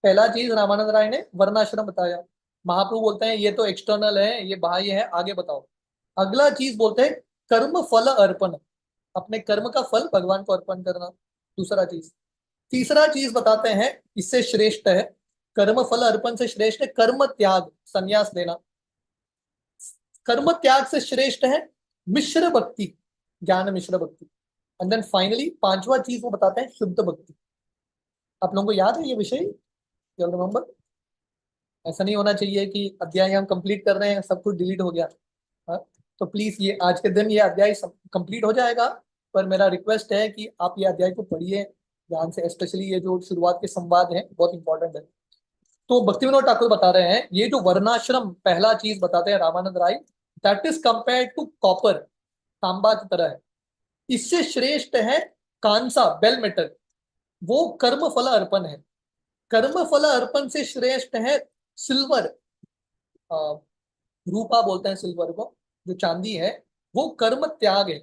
पहला चीज रामानंद राय ने वर्णाश्रम बताया। महाप्रभु बोलते हैं ये तो एक्सटर्नल है, ये बाह्य है, आगे बताओ। अगला चीज बोलते हैं कर्म फल अर्पण, अपने कर्म का फल भगवान को अर्पण करना, दूसरा चीज। तीसरा चीज बताते हैं, इससे श्रेष्ठ है, कर्म फल अर्पण से श्रेष्ठ है कर्म त्याग, संन्यास लेना। कर्म त्याग से श्रेष्ठ है मिश्र भक्ति, ज्ञान मिश्र भक्ति। एंड देन फाइनली पांचवा चीज वो बताते हैं शुद्ध भक्ति। आप लोगों को याद है ये विषय? You remember? ऐसा नहीं होना चाहिए कि अध्याय हम कंप्लीट कर रहे हैं सब कुछ डिलीट हो गया। हाँ? तो प्लीज ये आज के दिन ये अध्याय कंप्लीट हो जाएगा, पर मेरा रिक्वेस्ट है कि आप ये अध्याय को पढ़िए ध्यान से, स्पेशली ये जो शुरुआत के संवाद है बहुत इंपॉर्टेंट है। तो भक्ति विनोद ठाकुर बता रहे हैं, ये जो वर्णाश्रम पहला चीज बताते हैं Ramanand Rai, that is compare to copper, तांबा की तरह है। इससे श्रेष्ठ है कांसा, बेल मेटल, वो कर्म फल अर्पण है। कर्म फल अर्पण से श्रेष्ठ है सिल्वर, रूपा बोलते हैं सिल्वर को, जो चांदी है, वो कर्म त्याग है।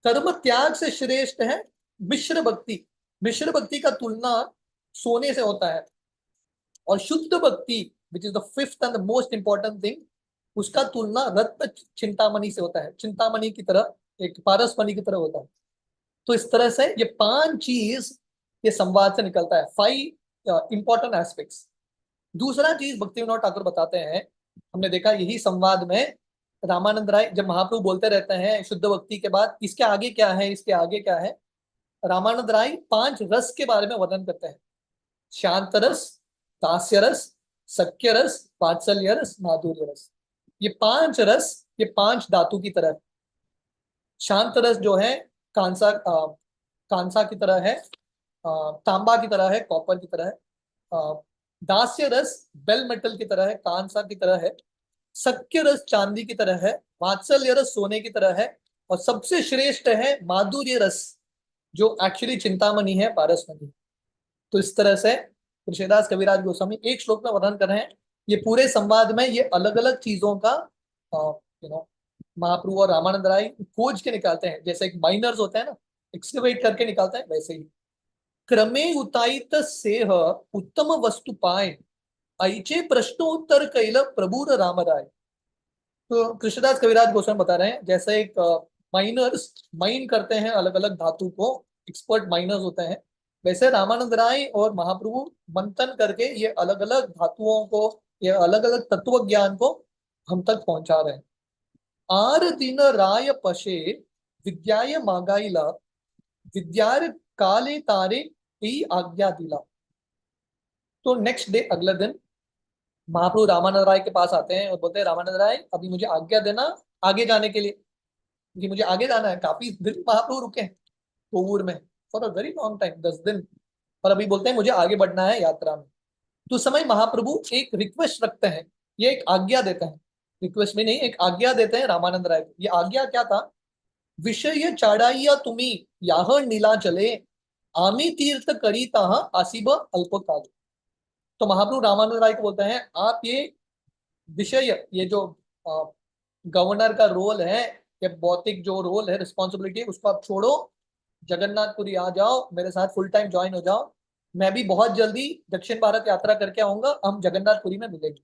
कर्म त्याग से श्रेष्ठ है मिश्र भक्ति, मिश्र भक्ति का तुलना सोने से होता है। और शुद्ध भक्ति, which is the fifth and the most important thing, उसका तुलना रत्न चिंतामणि से होता है, चिंतामणि की तरह, एक पारसमणि की तरह होता है। तो इस तरह से ये पांच चीज ये संवाद से निकलता है, फाइव इंपॉर्टेंट एस्पेक्ट्स। दूसरा चीज भक्ति विनोद ठाकुर बताते हैं, हमने देखा यही संवाद में रामानंद राय जब महाप्रभु बोलते रहते हैं शुद्ध भक्ति के बाद इसके आगे क्या है, इसके आगे क्या है, रामानंद राय पांच रस के बारे में वर्णन करते हैं। शांत रस, दास्य रस, सख्य रस, वात्सल्य रस, माधुर्य रस। ये पांच रस, ये पांच धातु की तरह। शांत रस जो है कांसा, कांसा की तरह है, तांबा की तरह है, कॉपर की तरह है। दास्य रस बेल मेटल की तरह है, कांसा की तरह है। सख्य रस चांदी की तरह है। वात्सल्य रस सोने की तरह है। और सबसे श्रेष्ठ है माधुर्य रस, जो एक्चुअली चिंतामणि है, पारसमणि। तो इस तरह से तुलसीदास कविराज गोस्वामी एक श्लोक में वर्णन कर रहे हैं। ये पूरे संवाद में ये अलग अलग चीजों का यू नो महाप्रभु और रामानंद राय खोज के निकालते हैं, जैसे एक माइनर्स होते हैं ना, एक्सकवेट करके निकालते हैं, वैसे ही क्रमे उतायित सेह उत्तम वस्तु पाए, ऐचे प्रश्नोत्तर कैल प्रभुर राम राय। तो कृष्णदास कविराज गोस्वामी बता रहे हैं, जैसे एक माइनर्स माइन करते हैं अलग अलग धातु को, एक्सपर्ट माइनर्स होते हैं, वैसे रामानंद राय और महाप्रभु मंथन करके ये अलग अलग धातुओं को, ये अलग अलग तत्व ज्ञान को हम तक पहुंचा रहे हैं। आर दिन राय पशे विद्याय मागाईला, विद्यार काले तारे ही आज्ञा दिला। तो नेक्स्ट डे, अगले दिन, महाप्रभु रामानंद राय के पास आते हैं और बोलते हैं, रामानंद राय अभी मुझे आज्ञा देना आगे जाने के लिए, क्योंकि मुझे आगे जाना है। काफी दिन महाप्रभु रुके हैं कोवूर में for a very long time, 10 दिन। और अभी बोलते हैं मुझे आगे बढ़ना है यात्रा में। तो उस समय महाप्रभु एक रिक्वेस्ट रखते हैं, ये एक आज्ञा देते हैं, रिक्वेस्ट में नहीं, एक आज्ञा देते हैं रामानंद राय को। ये आज्ञा क्या था? विषय चाड़ाइया तुम्ही याह नीला चले, आमी तीर्थ करीता आसीब अल्पकाल। तो महाप्रभु रामानंद राय को बोलते हैं, आप ये विषय, ये जो गवर्नर का रोल है, या भौतिक जो रोल है, रिस्पॉन्सिबिलिटी है, उसको आप छोड़ो, जगन्नाथपुरी आ जाओ, मेरे साथ फुल टाइम ज्वाइन हो जाओ। मैं भी बहुत जल्दी दक्षिण भारत यात्रा करके आऊंगा, हम जगन्नाथपुरी में मिलेंगे।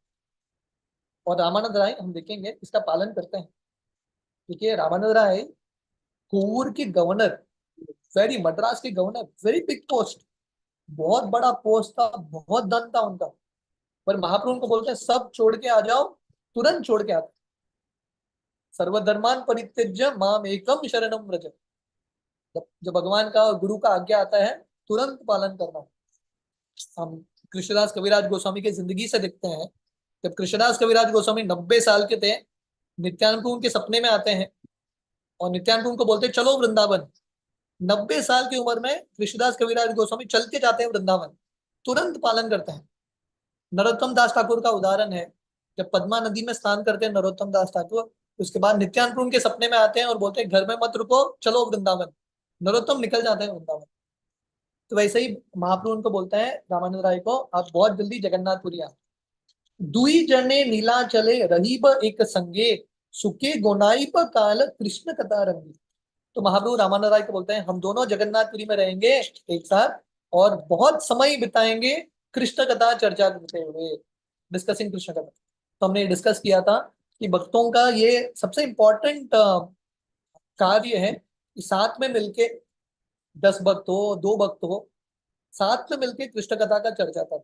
और रामानंद राय, हम देखेंगे, इसका पालन करते हैं। देखिए, रामानंद राय कोवूर के गवर्नर, वेरी, मद्रास के गवर्नर, वेरी बिग पोस्ट, बहुत बड़ा पोस्ट था, बहुत धन था उनका। पर महाप्रभु उनको बोलते हैं सब छोड़ के आ जाओ, तुरंत छोड़ के आते। सर्वधर्मान परित्यज्य माम एकम शरणम व्रज। जब भगवान का और गुरु का आज्ञा आता है, तुरंत पालन करना। हम कृष्णदास कविराज गोस्वामी की जिंदगी से देखते हैं। जब कृष्णदास कविराज गोस्वामी 90 साल के थे, नित्यानंद उनके सपने में आते हैं और नित्यानंद उनको बोलते हैं चलो वृंदावन। 90 साल की उम्र में कृष्णदास कविराज गोस्वामी चल के जाते हैं वृंदावन, तुरंत पालन करते हैं। नरोत्तम दास ठाकुर का उदाहरण है, जब पद्मा नदी में स्नान करते हैं नरोत्तम दास ठाकुर, उसके बाद नित्यानंद उनके सपने में आते हैं और बोलते हैं घर में मत रुको, चलो वृंदावन। नरोत्तम निकल जाते हैं वृंदावन। तो वैसे ही महाप्रभु उनको बोलते हैं रामानंद राय को, आप बहुत जल्दी जगन्नाथपुरी आ। दुई जने नीला चले रहीब एक संगे, सुखे गोनाई पर काल कृष्ण कथा रंगी। तो महाप्रभु रामानंद राय को बोलते हैं, हम दोनों जगन्नाथपुरी में रहेंगे एक साथ, और बहुत समय बिताएंगे कृष्ण कथा चर्चा करते हुए, डिस्कसिंग कृष्ण कथा। तो हमने डिस्कस किया था कि भक्तों का ये सबसे इंपॉर्टेंट कार्य है कि साथ में मिलके, 10 भक्त हो, 2 भक्त हो, साथ में मिलके कृष्ण कथा का चर्चा कर।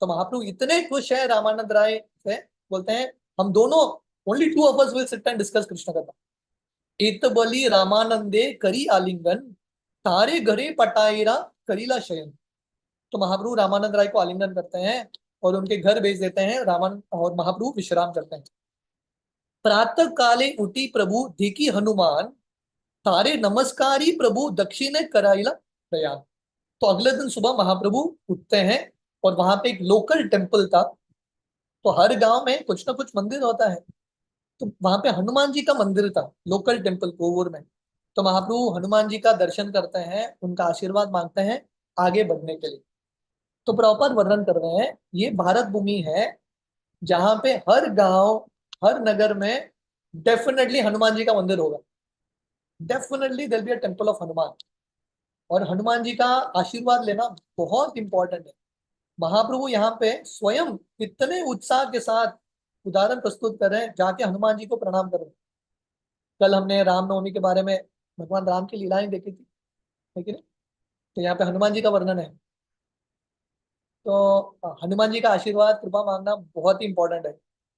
तो महाप्रभु इतने खुश है रामानंद राय से, बोलते हैं हम दोनों, only 2 of us will sit and discuss Krishna कथा। इत बलि रामानंदे करी आलिंगन, तारे घरे पटाईरा करीला शयन। तो महाप्रभु रामानंद राय को आलिंगन करते हैं और उनके घर भेज देते हैं। रामान और महाप्रभु विश्राम करते हैं। प्रातः काले उठी प्रभु देखी हनुमान, तारे नमस्कारी प्रभु दक्षिणे कराइला प्रयाण। तो अगले दिन सुबह महाप्रभु उठते हैं और वहां पे एक लोकल टेम्पल था। तो हर गांव में कुछ ना कुछ मंदिर होता है, तो वहां पे हनुमान जी का मंदिर था, लोकल टेम्पल कोवूर में। तो महाप्रभु हनुमान जी का दर्शन करते हैं, उनका आशीर्वाद मांगते हैं आगे बढ़ने के लिए। तो प्रॉपर वर्णन कर रहे हैं, ये भारत भूमि है जहां पे हर गांव, हर नगर में डेफिनेटली हनुमान जी का मंदिर होगा। Definitely there be a temple of Hanuman. और हनुमान जी का आशीर्वाद लेना बहुत इंपॉर्टेंट है। महाप्रभु यहाँ पे स्वयं इतने उत्साह के साथ उदाहरण प्रस्तुत कर रहे हैं, जाके हनुमान जी को प्रणाम करें। कल हमने रामनवमी के बारे में भगवान राम की लीलाएं देखी थी, लेकिन तो यहाँ पे हनुमान जी का वर्णन है। तो हनुमान जी का आशीर्वाद, कृपा मांगना बहुत ही इंपॉर्टेंट है।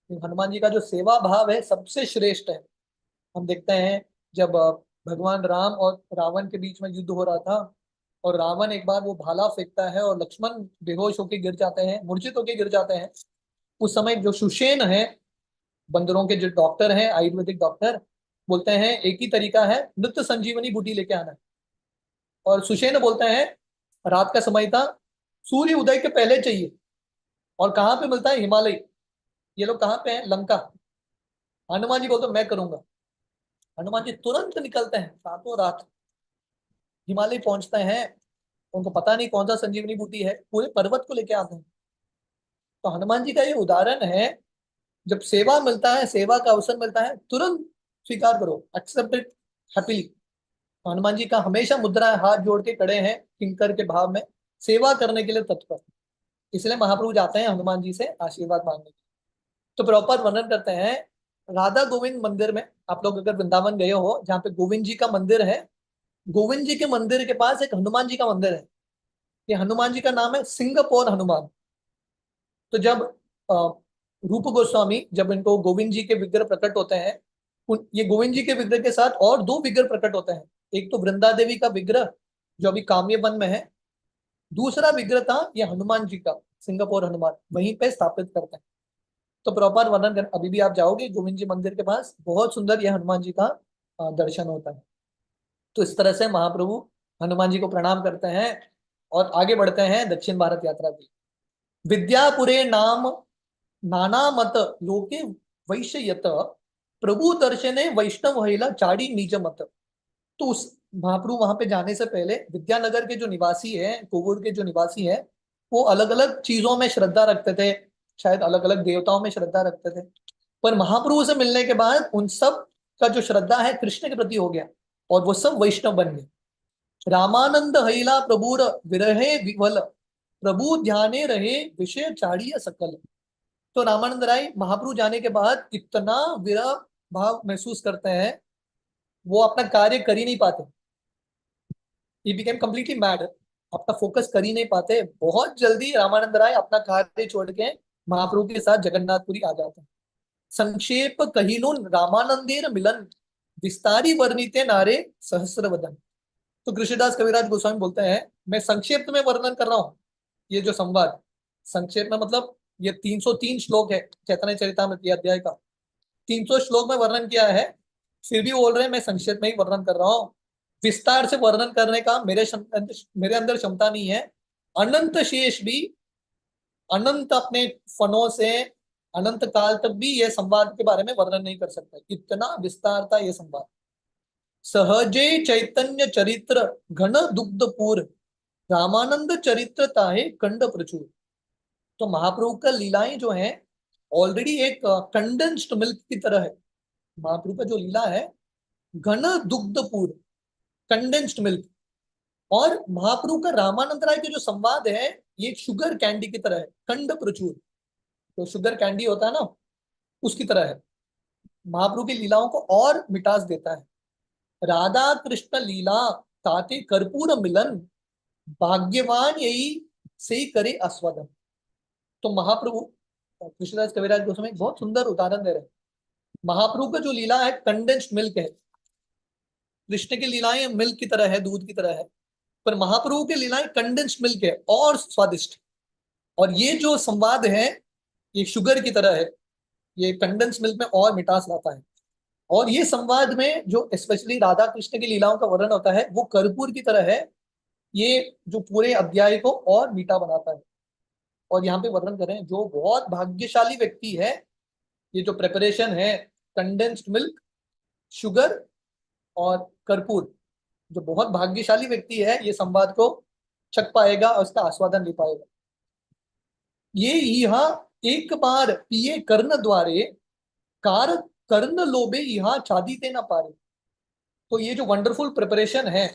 हनुमान जी का जो सेवा भाव है सबसे श्रेष्ठ है। हम देखते हैं जब भगवान राम और रावण के बीच में युद्ध हो रहा था, और रावण एक बार वो भाला फेंकता है और लक्ष्मण बेहोश होके गिर जाते हैं, मूर्छित होके गिर जाते हैं। उस समय जो सुषेण है, बंदरों के जो डॉक्टर हैं, आयुर्वेदिक डॉक्टर, बोलते हैं एक ही तरीका है, नित्य संजीवनी बूटी लेके आना है। और सुषेण बोलते हैं रात का समय था, सूर्य उदय के पहले चाहिए। और कहाँ पे मिलता है? हिमालय। ये लोग कहाँ पे हैं? लंका। हनुमान जी बोलते मैं करूंगा। हनुमान जी तुरंत निकलते हैं, रातों रात हिमालय पहुंचते हैं। उनको पता नहीं कौन सा संजीवनी बूटी है, पूरे पर्वत को लेके आते हैं। तो हनुमान जी का ये उदाहरण है, जब सेवा मिलता है, सेवा का अवसर मिलता है, तुरंत स्वीकार करो, एक्सेप्ट इट हैप्पीली। तो हनुमान जी का हमेशा मुद्रा है, हाथ जोड़ के खड़े हैं किंकर के भाव में, सेवा करने के लिए तत्पर। इसलिए महाप्रभु जाते हैं हनुमान जी से आशीर्वाद मांगने के लिए। तो प्रॉपर वर्णन करते हैं राधा गोविंद मंदिर में। आप लोग अगर वृंदावन गए हो, जहाँ पे गोविंद जी का मंदिर है, गोविंद जी के मंदिर के पास एक हनुमान जी का मंदिर है। ये हनुमान जी का नाम है सिंगापुर हनुमान। तो जब रूप गोस्वामी जब इनको गोविंद जी के विग्रह प्रकट होते हैं, ये गोविंद जी के विग्रह के साथ और दो विग्रह प्रकट होते हैं। एक तो वृंदा देवी का विग्रह जो अभी काम्य वन में है, दूसरा विग्रह था ये हनुमान जी का, सिंगापुर हनुमान वहीं पे स्थापित करते हैं। तो प्रॉपर वर्णन कर, अभी भी आप जाओगे गोविंद जी मंदिर के पास, बहुत सुंदर यह हनुमान जी का दर्शन होता है। तो इस तरह से महाप्रभु हनुमान जी को प्रणाम करते हैं और आगे बढ़ते हैं दक्षिण भारत यात्रा की। विद्यापुरे नाम नाना मत लोके वैश्ययत, प्रभु दर्शने वैष्णव महिला चाड़ी निज मत। तो उस महाप्रभु वहां पे जाने से पहले विद्यानगर के जो निवासी है, कोवूर के जो निवासी है, वो अलग अलग चीजों में श्रद्धा रखते थे, शायद अलग अलग देवताओं में श्रद्धा रखते थे। पर महाप्रभु से मिलने के बाद उन सब का जो श्रद्धा है कृष्ण के प्रति हो गया और वो सब वैष्णव बन गए। रामानंद हैला प्रभुर विरहे विवल, प्रभु ध्याने रहे विषय चाड़िय सकल। तो रामानंद राय महाप्रभु जाने के बाद इतना विरह भाव महसूस करते हैं, वो अपना कार्य कर ही नहीं पाते। ही बिकेम कम्प्लीटली मैड, अपना फोकस कर ही नहीं पाते। बहुत जल्दी रामानंद राय अपना कार्य छोड़ के महाप्रभु के साथ जगन्नाथपुरी आ जाते हैं। संक्षेप कहिनुन रामानंदेर मिलन, विस्तारी वर्णिते नारे सहस्र वदन। तो कृष्णदास कविराज गोस्वामी बोलते हैं, मैं संक्षेप में वर्णन कर रहा हूँ ये जो संवाद। संक्षेप में मतलब ये 303 श्लोक है चैतन्य चरितामृत अध्याय का, 300 श्लोक में वर्णन किया है, फिर भी बोल रहे हैं मैं संक्षेप में ही वर्णन कर रहा हूँ। विस्तार से वर्णन करने का मेरे अंदर क्षमता नहीं है। अनंत शेष भी, अनंत अपने फनों से अनंत काल तक भी ये संवाद के बारे में वर्णन नहीं कर सकता, इतना विस्तार था ये संवाद। सहजे चैतन्य चरित्र घन दुग्धपुर, रामानंद चरित्र ताहे कंड प्रचुर। तो महाप्रभु का लीलाएं जो हैं ऑलरेडी एक कंडेंस्ड मिल्क की तरह है। महाप्रभु का जो लीला है घन दुग्धपुर, कंडेंस्ड मिल्क। और महाप्रभु का रामानंद राय के जो संवाद है ये शुगर कैंडी की तरह है, कंड प्रचुर। तो शुगर कैंडी होता है ना, उसकी तरह है। महाप्रभु की लीलाओं को और मिठास देता है। राधा कृष्ण लीला ताते कर्पूर मिलन, भाग्यवान यही से करे आस्वादन। तो महाप्रभु, कृष्णदास कविराज गोस्वामी बहुत सुंदर उदाहरण दे रहे हैं। महाप्रभु का जो लीला है कंडेंस्ड मिल्क है, कृष्ण की लीलाएं मिल्क की तरह है, दूध की तरह है, पर महाप्रभु की लीलाएं कंडेंस्ड मिल्क है और स्वादिष्ट। और ये जो संवाद है ये शुगर की तरह है, ये कंडेंस्ड मिल्क में और मिठास लाता है। और ये संवाद में जो स्पेशली राधा कृष्ण की लीलाओं का वर्णन होता है वो कर्पूर की तरह है, ये जो पूरे अध्याय को और मीठा बनाता है। और यहाँ पे वर्णन करें जो बहुत भाग्यशाली व्यक्ति है, ये जो प्रिपरेशन है कंडेंस्ड मिल्क, शुगर और कर्पूर, जो बहुत भाग्यशाली व्यक्ति है ये संवाद को छक पाएगा और उसका आस्वादन ले पाएगा। ये यहाँ एक बार पिए कर्ण द्वारे, कार कर्ण लोभे यहाँ छादीते न पारे। तो ये जो वंडरफुल प्रिपरेशन है,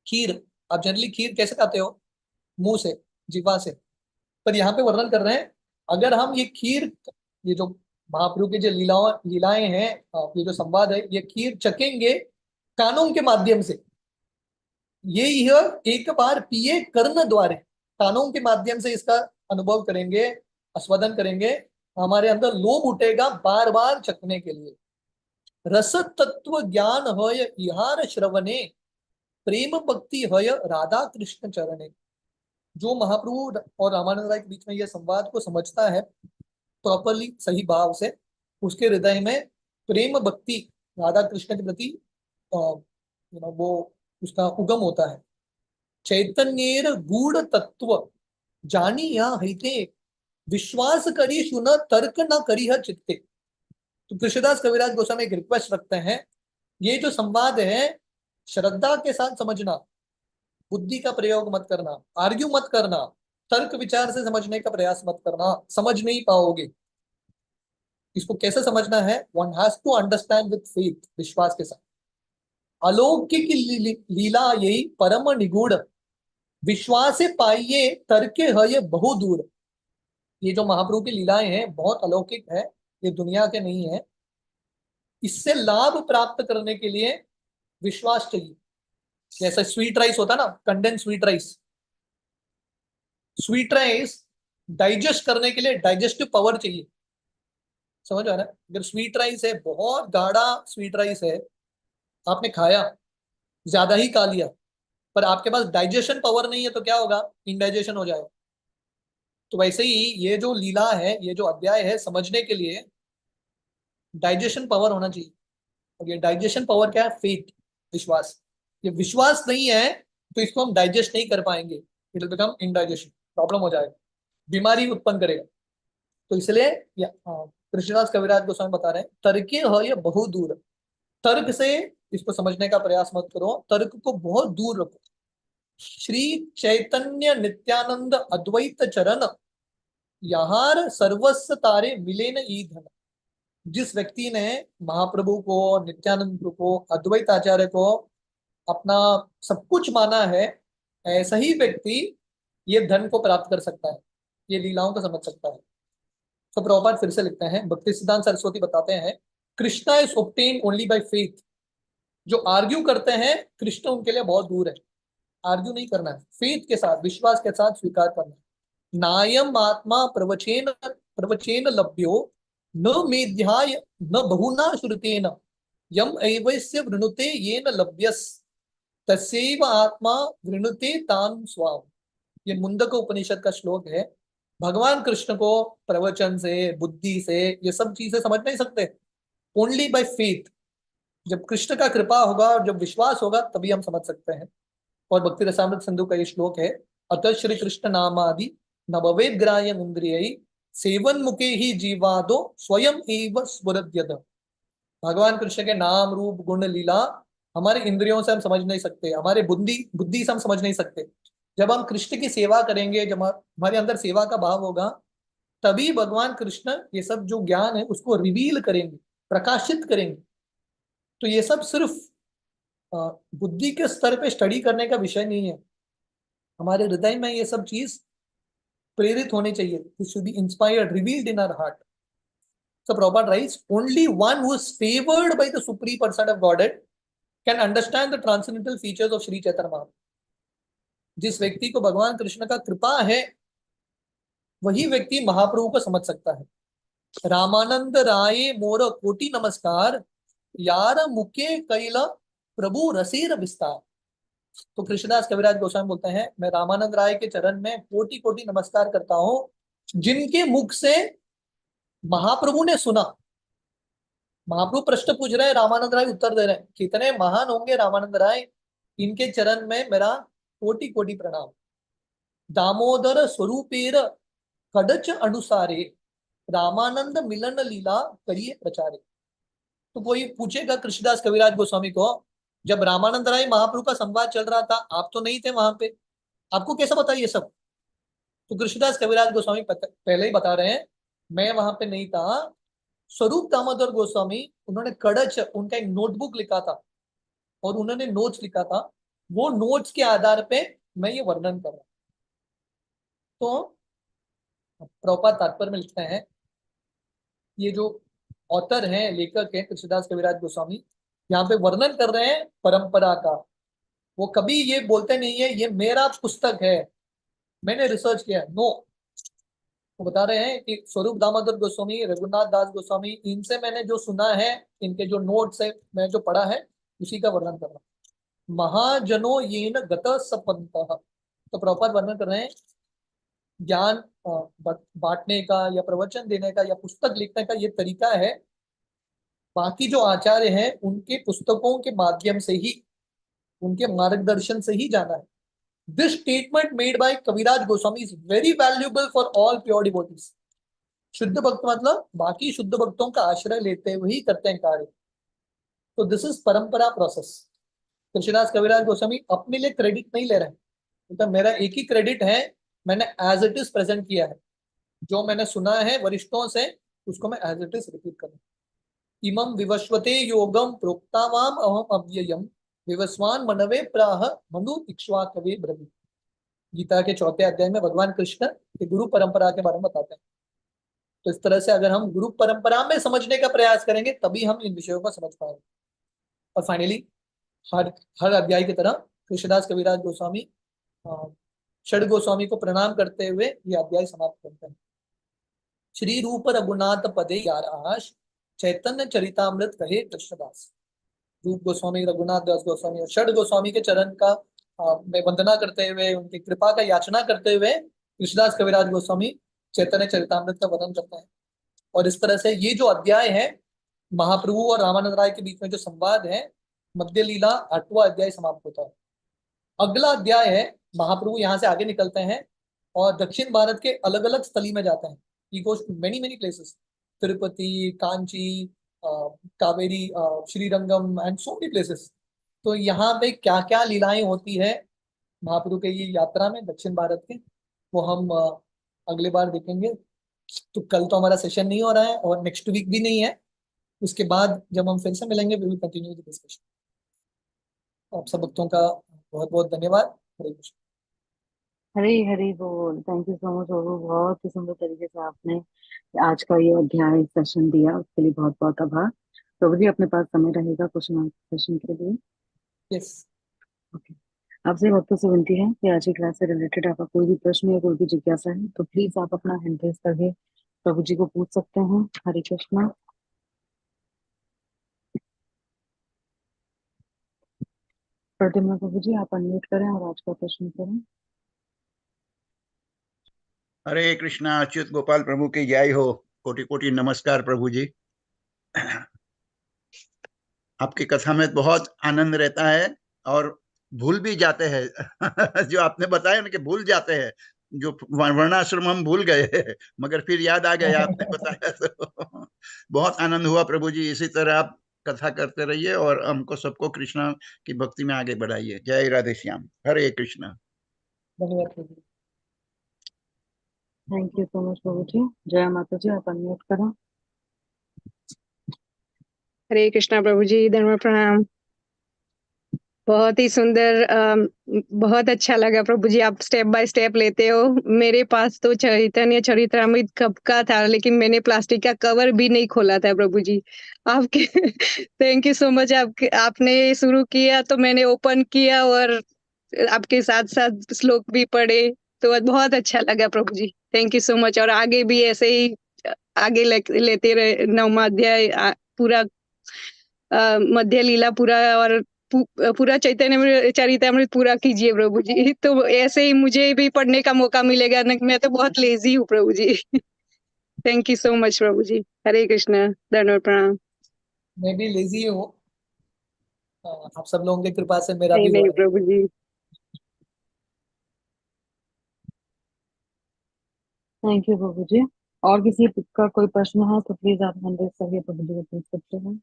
खीर, आप जनरली खीर कैसे खाते हो, मुंह से, जीवा से, पर यहाँ पे वर्णन कर रहे हैं अगर हम ये खीर, ये जो महाप्रभु की जो लीलाएं हैं, ये जो संवाद है, ये खीर चखेंगे कानों के माध्यम से। ये यह एक बार पिए कर्ण द्वारे, कानों के माध्यम से इसका अनुभव करेंगे, आस्वादन करेंगे, हमारे अंदर लोभ उठेगा बार बार चखने के लिए। रस तत्व ज्ञान हय इहार श्रवणे, प्रेम भक्ति हय राधा कृष्ण चरणे। जो महाप्रभु और रामानंद राय के बीच में यह संवाद को समझता है प्रॉपरली, सही भाव से, उसके हृदय में प्रेम भक्ति राधा कृष्ण के प्रति वो उसका उगम होता है। चैतन्येर गूढ़ तत्व जानी या हिते, विश्वास करी सुन तर्क न करी है चित्ते। तो कृष्णदास कविराज गोस्वामी एक रिक्वेस्ट रखते हैं, ये जो संवाद है श्रद्धा के साथ समझना, बुद्धि का प्रयोग मत करना, आर्ग्यू मत करना, तर्क विचार से समझने का प्रयास मत करना, समझ नहीं पाओगे। इसको कैसे समझना है, one has to understand with faith, विश्वास के साथ। अलौकिक लीला यही परम निगूढ़, विश्वास से पाइये तर्के है ये बहु दूर। ये जो महाप्रभु की लीलाएं हैं बहुत अलौकिक है, ये दुनिया के नहीं है। इससे लाभ प्राप्त करने के लिए विश्वास चाहिए। जैसे स्वीट राइस होता है ना, condense sweet rice, sweet rice digest करने के लिए डाइजेस्टिव पावर चाहिए। समझ आ रहा है? अगर स्वीट राइस है, बहुत गाढ़ा स्वीट राइस है, आपने खाया, ज्यादा ही खा लिया, पर आपके पास डाइजेशन पावर नहीं है, तो क्या होगा? इंडाइजेशन हो जाएगा। तो वैसे ही ये जो लीला है, ये जो अध्याय है, समझने के लिए डाइजेशन पावर होना चाहिए। और ये डाइजेशन पावर क्या है? फेथ, विश्वास। ये विश्वास नहीं है तो इसको हम डाइजेस्ट नहीं कर पाएंगे, it will become indigestion, problem हो जाएगा, बीमारी उत्पन्न करेगा। तो इसलिए कृष्णदास कविराज गोस्वामी बता रहे हैं, तर्के हो ये बहुत दूर। तर्क से इसको समझने का प्रयास मत करो, तर्क को बहुत दूर रखो। श्री चैतन्य नित्यानंद अद्वैत चरण यहार सर्वस्व तारे मिले न ईधन। जिस व्यक्ति ने महाप्रभु को, नित्यानंद प्रभु को, अद्वैत आचार्य को अपना सब कुछ माना है, ऐसा ही व्यक्ति ये धन को प्राप्त कर सकता है, ये लीलाओं को समझ सकता है। तो प्रभुपाद फिर से लिखते हैं, भक्ति सिद्धांत सरस्वती बताते हैं, Krishna is obtained only by faith. जो आर्ग्यू करते हैं, कृष्ण उनके लिए बहुत दूर है। आर्ग्यू नहीं करना है, फेथ के साथ, विश्वास के साथ स्वीकार करना है। नायम आत्मा प्रवचेन प्रवचेन लभ्यो न मेध्याय न बहुना श्रुतेन यम एवस्य वृणुते येन लभ्यस तस्यैव आत्मा वृणुते तान स्वाम। ये मुंडक उपनिषद का श्लोक है। भगवान कृष्ण को प्रवचन से, बुद्धि से, ये सब चीजें समझ नहीं सकते, ओनली बाय फेथ। जब कृष्ण का कृपा होगा और जब विश्वास होगा, तभी हम समझ सकते हैं। और भक्ति रसामृत सिंधु का ये श्लोक है, अतः श्री कृष्ण नामादि नभवेद ग्राह्य इंद्रिय सेवन मुखे ही जीवादो स्वयं एव स्फुरद्यत। भगवान कृष्ण के नाम, रूप, गुण, लीला हमारे इंद्रियों से हम समझ नहीं सकते, हमारे बुद्धि बुद्धि से हम समझ नहीं सकते। जब हम कृष्ण की सेवा करेंगे, जब हमारे अंदर सेवा का भाव होगा, तभी भगवान कृष्ण ये सब जो ज्ञान है उसको रिवील करेंगे, प्रकाशित करेंगे। तो ये सब सिर्फ अ, बुद्धि के स्तर पे स्टडी करने का विषय नहीं है। हमारे हृदय में ये सब चीज प्रेरित होनी चाहिए, it should be inspired, revealed in our heart. So Prabhupada writes, only one who is favored by the supreme person of Godhead can understand the transcendental features of Sri Chaitanya Mahaprabhu. जिस व्यक्ति को भगवान कृष्ण का कृपा है, वही व्यक्ति महाप्रभु को समझ सकता है। रामानंद राय मोर कोटि नमस्कार, यार मुके कैला प्रभु रसेर विस्तार। तो कृष्णदास कविराज गोस्वामी बोलते हैं, मैं रामानंद राय के चरण में कोटि कोटि नमस्कार करता हूँ, जिनके मुख से महाप्रभु ने सुना। महाप्रभु प्रश्न पूछ रहे हैं, रामानंद राय उत्तर दे रहे हैं, कितने महान होंगे रामानंद राय, इनके चरण में मेरा कोटि कोटि प्रणाम। दामोदर स्वरूपेर कड़च अनुसारे रामानंद मिलन लीला करिए प्रचारे। तो कोई पूछेगा कृष्णदास कविराज गोस्वामी को, जब रामानंद राय महाप्रभु का संवाद चल रहा था, आप तो नहीं थे वहां पे, आपको कैसा पता ये सब? तो कृष्णदास कविराज गोस्वामी पहले ही बता रहे हैं, मैं वहां पे नहीं था। स्वरूप दामोदर गोस्वामी, उन्होंने कड़च, उनका एक नोटबुक लिखा था और उन्होंने नोट्स लिखा था, वो नोट्स के आधार पे मैं ये वर्णन कर रहा हूँ। तो प्रभुपाद तात्पर्य में लिखते हैं, ये जो ऑथर हैं, लेखक हैं कृष्णदास कविराज गोस्वामी, यहाँ पे वर्णन कर रहे हैं परंपरा का। वो कभी ये बोलते नहीं है ये मेरा पुस्तक है, मैंने रिसर्च किया, नो। वो बता रहे हैं कि स्वरूप दामोदर गोस्वामी, रघुनाथ दास गोस्वामी, इनसे मैंने जो सुना है, इनके जो नोट्स है, मैं जो पढ़ा है, उसी का वर्णन कर रहा हूँ। महाजनो ये न गत सपंत। तो प्रभुपाद वर्णन कर रहे हैं, ज्ञान बांटने का या प्रवचन देने का या पुस्तक लिखने का ये तरीका है, बाकी जो आचार्य हैं उनके पुस्तकों के माध्यम से ही, उनके मार्गदर्शन से ही जाना है। This statement made by Kaviraj Goswami is very valuable for all pure devotees. शुद्ध भक्त मतलब बाकी शुद्ध भक्तों का आश्रय लेते हुए ही करते हैं कार्य। तो दिस इज परंपरा प्रोसेस। कृष्णदास कविराज गोस्वामी अपने लिए क्रेडिट नहीं ले रहे हैं, तो मेरा एक ही क्रेडिट है, मैंने एज इट इज प्रेजेंट किया है, जो मैंने सुना है वरिष्ठों से, उसको मैं एज इट इज रिपीट करूँ। इमं विवस्वते योगम प्रोक्तावाम अहम अव्ययम विवस्वान मनवे प्राह मनु इक्ष्वाकवे ब्रवी। गीता के चौथे अध्याय में भगवान कृष्ण के गुरु परंपरा के बारे में बताते हैं। तो इस तरह से अगर हम गुरु परंपरा में समझने का प्रयास करेंगे, तभी हम इन विषयों को समझ पाएंगे। और फाइनली, हर हर अध्याय की तरह कृष्णदास कविराज गोस्वामी षड गोस्वामी को प्रणाम करते हुए ये अध्याय समाप्त करते हैं। श्री रूप रघुनाथ पदे यार आश, चैतन्य चरितामृत कहे कृष्णदास। रूप गोस्वामी, रघुनाथ दास गोस्वामी और षड गोस्वामी के चरण का में वंदना करते हुए, उनकी कृपा का याचना करते हुए कृष्णदास कविराज गोस्वामी चैतन्य चरितामृत का वर्णन करते हैं। और इस तरह से ये जो अध्याय है, महाप्रभु और रामानंद राय के बीच में जो संवाद है, मध्य लीला 8वां अध्याय समाप्त होता है। अगला अध्याय है, महाप्रभु यहाँ से आगे निकलते हैं और दक्षिण भारत के अलग अलग स्थली में जाते हैं। He goes to many many places, Tirupati, Kanchi, uh, Kaveri, Srirangam and so many places. तो यहाँ पे क्या क्या लीलाएं होती है महाप्रभु के ये यात्रा में दक्षिण भारत के, वो हम अगले बार देखेंगे। तो कल तो हमारा सेशन नहीं हो रहा है और नेक्स्ट वीक भी नहीं है। उसके बाद जब हम फिर से मिलेंगे we will continue the discussion. आप सब भक्तों का बहुत बहुत धन्यवाद। हरे कृष्ण। हरे हरे बोल। थैंक यू सो मच प्रभु, बहुत ही सुंदर तरीके से आपने आज का ये अध्याय सेशन दिया, उसके लिए बहुत बहुत आभार। प्रभु जी अपने पास समय रहेगा क्वेश्चन सेशन के लिए? यस। ओके। आपसे भक्तों से विनती है कि आज की क्लास से रिलेटेड आपका कोई भी प्रश्न या कोई भी जिज्ञासा है तो प्लीज आप अपना हैंड रेज करके प्रभु जी को पूछ सकते हैं। हरे कृष्णा। प्रतिमा प्रभु जी आप अनम्यूट करें और आज का प्रश्न करें। हरे कृष्णा। अच्युत गोपाल प्रभु की जय हो। कोटि कोटि नमस्कार प्रभु जी। आपकी कथा में बहुत आनंद रहता है और भूल भी जाते हैं। जो आपने बताया ना कि भूल जाते हैं, जो वर्णाश्रम हम भूल गए मगर फिर याद आ गया आपने बताया तो बहुत आनंद हुआ प्रभु जी। इसी तरह आप कथा करते रहिए और हमको सबको कृष्णा की भक्ति में आगे बढ़ाइए। जय राधे श्याम। हरे कृष्णा। धन्यवाद प्रभु। थैंक यू सो मच प्रभु जी। जय माता जी आप अनम्यूट करें। हरे कृष्णा प्रभु जी, धन्यवाद, प्रणाम। बहुत ही सुंदर, बहुत अच्छा लगा प्रभु जी, आप स्टेप बाय स्टेप लेते हो। मेरे पास तो चैतन्य चरितमृत कब का था, लेकिन मैंने प्लास्टिक का कवर भी नहीं खोला था प्रभु जी। आपके थैंक यू सो मच। आपने शुरू किया तो मैंने ओपन किया और आपके साथ साथ श्लोक भी पढ़े, तो बहुत अच्छा लगा प्रभु जी। Thank you so much. और आगे भी ऐसे ही आगे लेते रहे। 9वां अध्याय पूरा, मध्य लीला पूरा और पूरा चैतन्य चरितमृत पूरा कीजिए प्रभु जी। तो ऐसे ही मुझे भी पढ़ने का मौका मिलेगा ना, मैं तो बहुत लेजी हूँ प्रभु जी। थैंक यू सो मच प्रभु जी। हरे कृष्णा, धन्यवाद, प्रणाम। मैं भी लेजी हूँ, आप सब लोगों की कृपा से मेरा नहीं भी हो नहीं रहा है। प्रभु जी। थैंक यू प्रभु जी। और किसी का कोई प्रश्न है तो प्लीज आप हैंड रेज करके प्रभु जी को पूछ सकते हैं।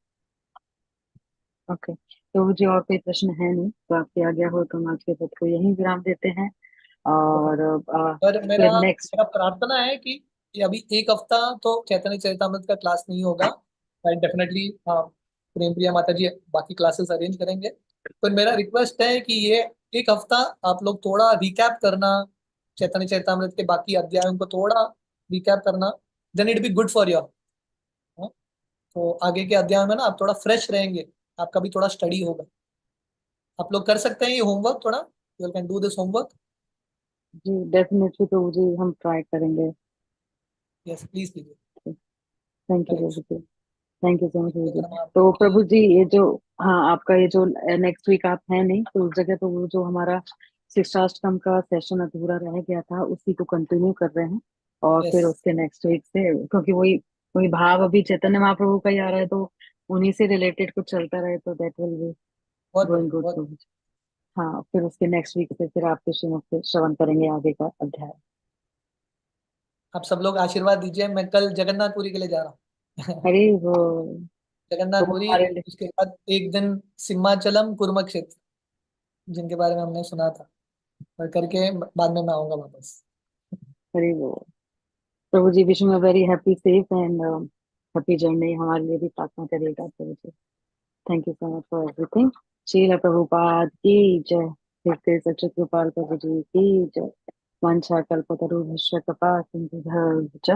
ओके प्रभु जी और कोई प्रश्न है नहीं तो आपकी आज्ञा हो तो हम आज के सत्र को यहीं विराम देते हैं बहुत। और पर मेरा फिर नेक्स्ट। मेरा प्रार्थना है कि अभी एक हफ्ता तो चैतन्य चरितमृत का क्लास नहीं होगा। आई डेफिनेटली प्रेम प्रिया माता जी बाकी क्लासेस अरेंज करेंगे। पर मेरा रिक्वेस्ट है कि ये एक हफ्ता आप लोग थोड़ा रिकैप करना, चैतन्य चरितमृत के बाकी अध्यायों को थोड़ा रिकैप करना। Then it be good for your. तो आगे के अध्याय में ना आप थोड़ा फ्रेश रहेंगे, आपका भी थोड़ा स्टडी होगा। आप लोग कर सकते हैं ये होमवर्क थोड़ा, you can do this homework. जी डेफिनेटली प्रभु जी हम ट्राई करेंगे। यस प्लीज कीजिए। थैंक यू हरे प्रभु कृष्ण। जी। थैंक यू सो मच प्रभु जी। चैतन्य तो महाप्रभु की। प्रभु जी ये जो, हाँ आपका ये जो नेक्स्ट वीक आप है नहीं तो उस जगह तो वो जो हमारा शिक्षाष्टकम का सेशन अधूरा रह गया था उसी को कंटिन्यू कर रहे हैं। और यस। फिर उसके नेक्स्ट वीक से, क्योंकि वही वही भाव अभी चैतन्य महाप्रभु का ही आ रहा है तो उन्हीं से रिलेटेड कुछ चलता रहे तो दैट विल बी बहुत गोइंग बढ़िया, गुड बहुत प्रभु जी। हाँ फिर उसके नेक्स्ट वीक से फिर आपके श्रीमत से श्रवण करेंगे आगे का अध्याय। आप सब लोग आशीर्वाद दीजिए। मैं कल जगन्नाथपुरी के लिए जा रहा हूँ। अरे वो तो वो जगन्नाथपुरी, हमारे लिए। उसके बाद एक दिन सिमाचलम कुरुक्षेत्र, जिनके बारे में हमने सुना था, और करके बाद में मैं आऊंगा वापस। अरे वो प्रभु जी wish me very happy safe and happy journey हमारे लिए भी प्रार्थना करिएगा प्रभु जी। Thank you so much for everything. Srila Prabhupada की जय। फिर सचित गोपाल प्रभु जी की जय। वंशा कल्पतरुभ्यश्च कृपा सिन्धुभ्यश्च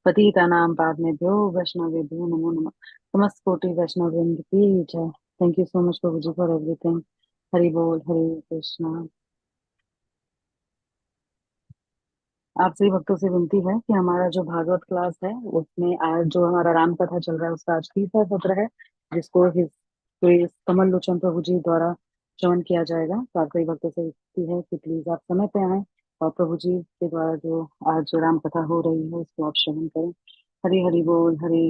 पतितानां पावनेभ्यो वैष्णवेभ्यो नमो नमः। समस्त कोटि वैष्णव वृंद की जय। थैंक यू सो मच प्रभु जी फॉर एवरीथिंग। हरि बोल हरे कृष्णा। आप सभी भक्तों से विनती है कि हमारा जो भागवत क्लास है उसमें आज जो हमारा राम कथा चल रहा है उसका आज 30वां सत्र है, जिसको कमल लोचन प्रभु जी द्वारा श्रवण किया जाएगा। तो आप सभी भक्तों से विनती है कि प्लीज आप समय पे आए और प्रभु जी के द्वारा जो आज जो राम कथा हो रही है उसको आप श्रवण करें। हरि हरि बोल, हरि